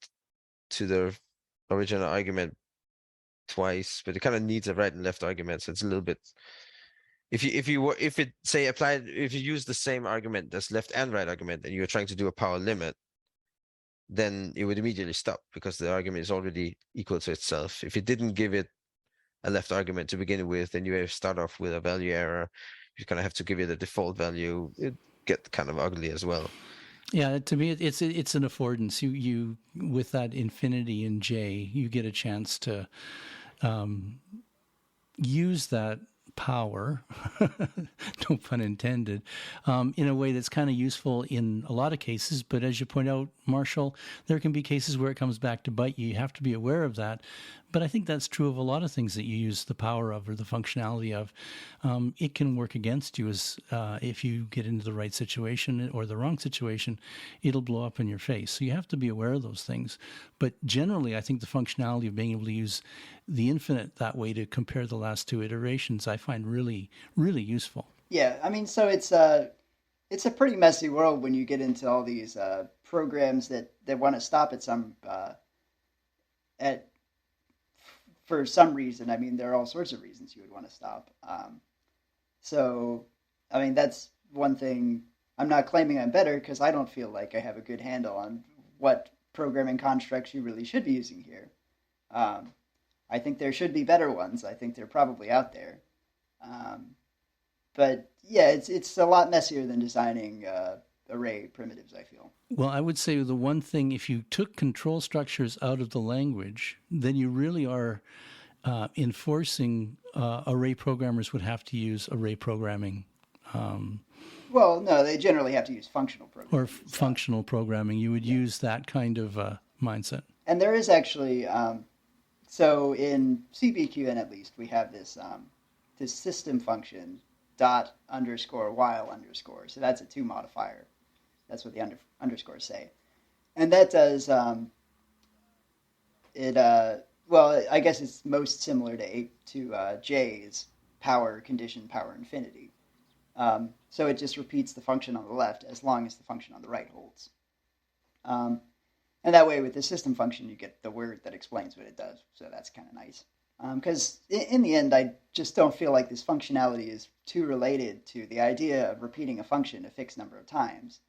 [SPEAKER 2] to the original argument twice, but it kind of needs a right and left argument. So it's a little bit. If you use the same argument as left and right argument, and you're trying to do a power limit, then it would immediately stop because the argument is already equal to itself. If it didn't give it a left argument to begin with, and you start off with a value error, you kind of have to give it a default value. It get kind of ugly as well.
[SPEAKER 3] Yeah, to me, it's an affordance. You with that infinity in J, you get a chance to use that power, no pun intended, in a way that's kind of useful in a lot of cases. But as you point out, Marshall, there can be cases where it comes back to bite you. You have to be aware of that. But I think that's true of a lot of things that you use the power of or the functionality of. It can work against you as if you get into the right situation or the wrong situation, it'll blow up in your face. So you have to be aware of those things. But generally, I think the functionality of being able to use the infinite that way to compare the last two iterations, I find really, really useful.
[SPEAKER 5] Yeah, I mean, so it's a pretty messy world when you get into all these programs that want to stop at for some reason. I mean, there are all sorts of reasons you would want to stop. So, I mean, that's one thing. I'm not claiming I'm better because I don't feel like I have a good handle on what programming constructs you really should be using here. I think there should be better ones. I think they're probably out there. But yeah, it's a lot messier than designing array primitives, I feel.
[SPEAKER 3] Well, I would say the one thing, if you took control structures out of the language, then you really are enforcing array programmers would have to use array programming.
[SPEAKER 5] Well, no, they generally have to use functional programming.
[SPEAKER 3] Or functional programming. You would use that kind of mindset.
[SPEAKER 5] And there is actually, so in CBQN at least, we have this system function dot underscore while underscore. So that's a to modifier. That's what the underscores say. And that does, well, I guess it's most similar to J's power condition power infinity. So it just repeats the function on the left as long as the function on the right holds. And that way with the system function, you get the word that explains what it does. So that's kind of nice. Because in the end, I just don't feel like this functionality is too related to the idea of repeating a function a fixed number of times.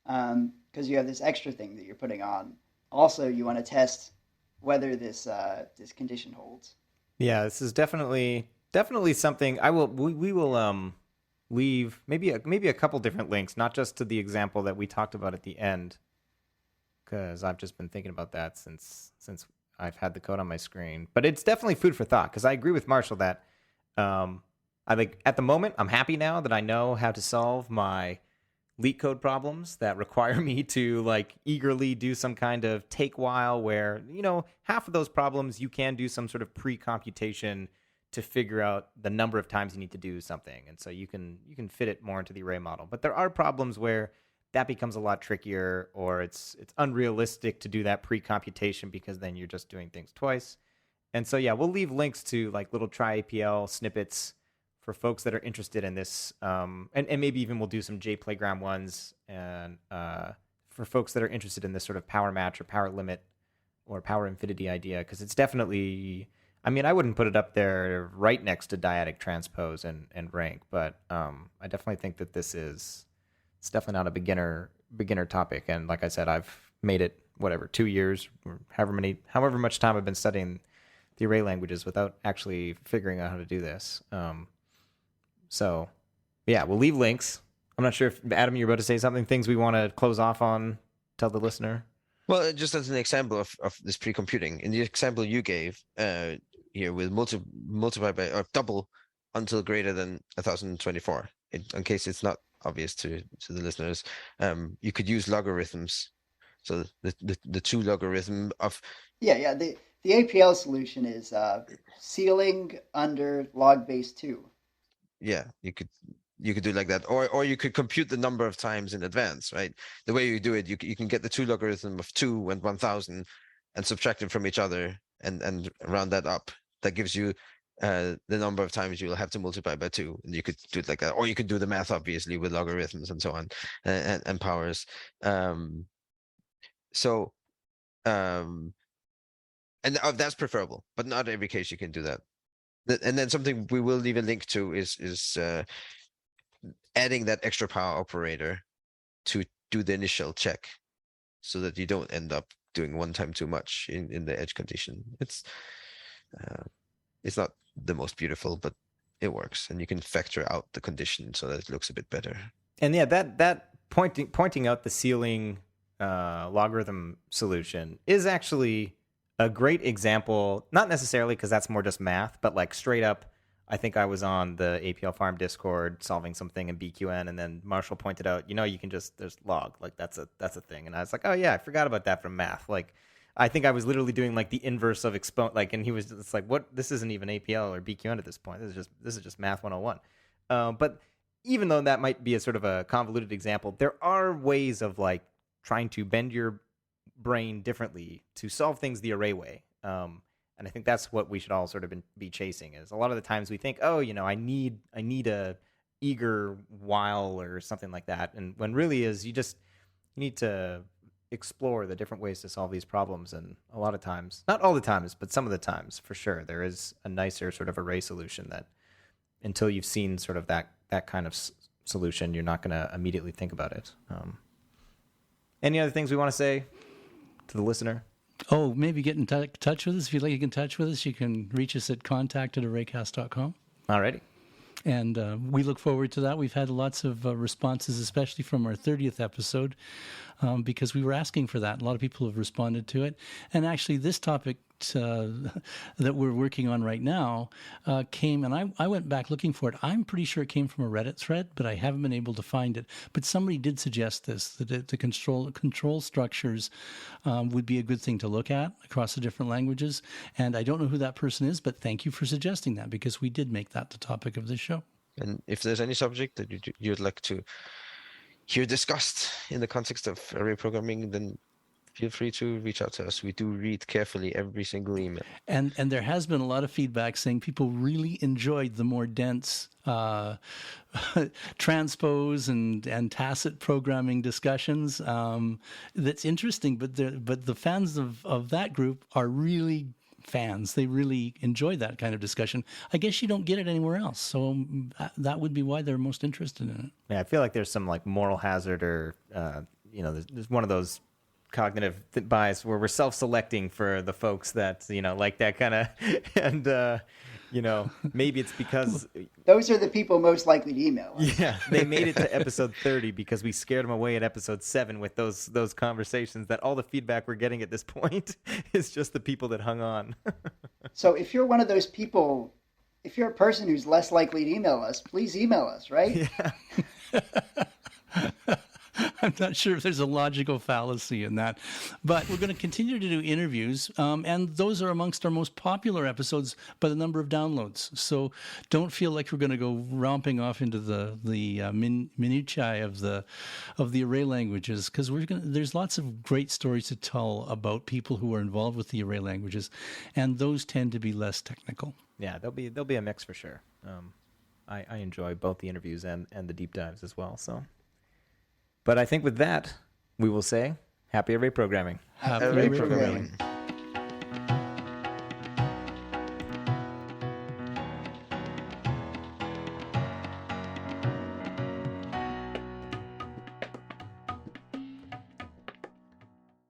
[SPEAKER 5] Because you have this extra thing that you're putting on. Also, you want to test whether this condition holds.
[SPEAKER 4] Yeah, this is definitely something we will leave maybe a couple different links, not just to the example that we talked about at the end, because I've just been thinking about that since I've had the code on my screen. But it's definitely food for thought, because I agree with Marshall that I think at the moment I'm happy now that I know how to solve my leak code problems that require me to like eagerly do some kind of take while where, half of those problems you can do some sort of pre-computation to figure out the number of times you need to do something. And so you can fit it more into the array model. But there are problems where that becomes a lot trickier, or it's unrealistic to do that pre-computation because then you're just doing things twice. And so, yeah, we'll leave links to like little try APL snippets for folks that are interested in this. And maybe even we'll do some JPlayground ones and for folks that are interested in this sort of power match or power limit or power infinity idea, because it's definitely, I mean, I wouldn't put it up there right next to dyadic transpose and rank, but I definitely think that it's definitely not a beginner topic. And like I said, I've made it, 2 years, or however much time I've been studying the array languages without actually figuring out how to do this. So, yeah, we'll leave links. I'm not sure if, Adam, you're about to say something, things we want to close off on, tell the listener.
[SPEAKER 2] Well, just as an example of this pre-computing, in the example you gave here with multiply by or double until greater than 1024, in case it's not obvious to the listeners, you could use logarithms. So the two logarithm of
[SPEAKER 5] the APL solution is ceiling under log base 2.
[SPEAKER 2] Yeah, you could do like that, or you could compute the number of times in advance, right? The way you do it, you can get the two logarithm of 2 and 1000 and subtract them from each other and round that up. That gives you the number of times you'll have to multiply by 2, and you could do it like that, or you can do the math obviously with logarithms and so on and powers. And that's preferable, but not every case you can do that. And then something we will leave a link to is adding that extra power operator to do the initial check, so that you don't end up doing one time too much in the edge condition. It's not the most beautiful, but it works, and you can factor out the condition so that it looks a bit better.
[SPEAKER 4] And yeah, that pointing out the ceiling logarithm solution is actually a great example, not necessarily because that's more just math, but like straight up, I think I was on the APL Farm Discord solving something in BQN, and then Marshall pointed out, you can just, there's log, like that's a thing. And I was like, oh yeah, I forgot about that from math. Like, I think I was literally doing like the inverse of and he was just like, what, this isn't even APL or BQN at this point. This is just math 101. But even though that might be a sort of a convoluted example, there are ways of like trying to bend your brain differently to solve things the array way. And I think that's what we should all sort of be chasing. Is a lot of the times we think, oh, I need a eager while or something like that, and when really is you need to explore the different ways to solve these problems. And a lot of times, not all the times, but some of the times, for sure, there is a nicer sort of array solution that until you've seen sort of that kind of solution, you're not going to immediately think about it. Any other things we want to say to the listener?
[SPEAKER 3] Oh, maybe get in touch with us. If you'd like to get in touch with us, you can reach us at contact@arraycast.com.
[SPEAKER 4] Alrighty.
[SPEAKER 3] And we look forward to that. We've had lots of responses, especially from our 30th episode, because we were asking for that. A lot of people have responded to it. And actually, this topic that we're working on right now came, and I went back looking for it. I'm pretty sure it came from a Reddit thread, but I haven't been able to find it. But somebody did suggest that the control structures would be a good thing to look at across the different languages. And I don't know who that person is, but thank you for suggesting that, because we did make that the topic of this show.
[SPEAKER 2] And if there's any subject that you'd like to hear discussed in the context of array programming, then feel free to reach out to us. We do read carefully every single email. And
[SPEAKER 3] there has been a lot of feedback saying people really enjoyed the more dense transpose and tacit programming discussions. That's interesting, but the fans of that group are really fans. They really enjoy that kind of discussion. I guess you don't get it anywhere else. So that would be why they're most interested in it.
[SPEAKER 4] Yeah, I feel like there's some like moral hazard or, there's one of those cognitive bias where we're self-selecting for the folks that, like that kind of, and, maybe it's because
[SPEAKER 5] those are the people most likely to email us.
[SPEAKER 4] Yeah, they made it to episode 30 because we scared them away at episode 7 with those conversations. That all the feedback we're getting at this point is just the people that hung on.
[SPEAKER 5] So if you're one of those people, if you're a person who's less likely to email us, please email us, right?
[SPEAKER 3] Yeah. I'm not sure if there's a logical fallacy in that, but we're going to continue to do interviews, and those are amongst our most popular episodes by the number of downloads. So don't feel like we're going to go romping off into the minutiae of the array languages, because there's lots of great stories to tell about people who are involved with the array languages, and those tend to be less technical.
[SPEAKER 4] Yeah, there'll be a mix for sure. I enjoy both the interviews and the deep dives as well. So. But I think with that, we will say happy array programming.
[SPEAKER 3] Happy array programming.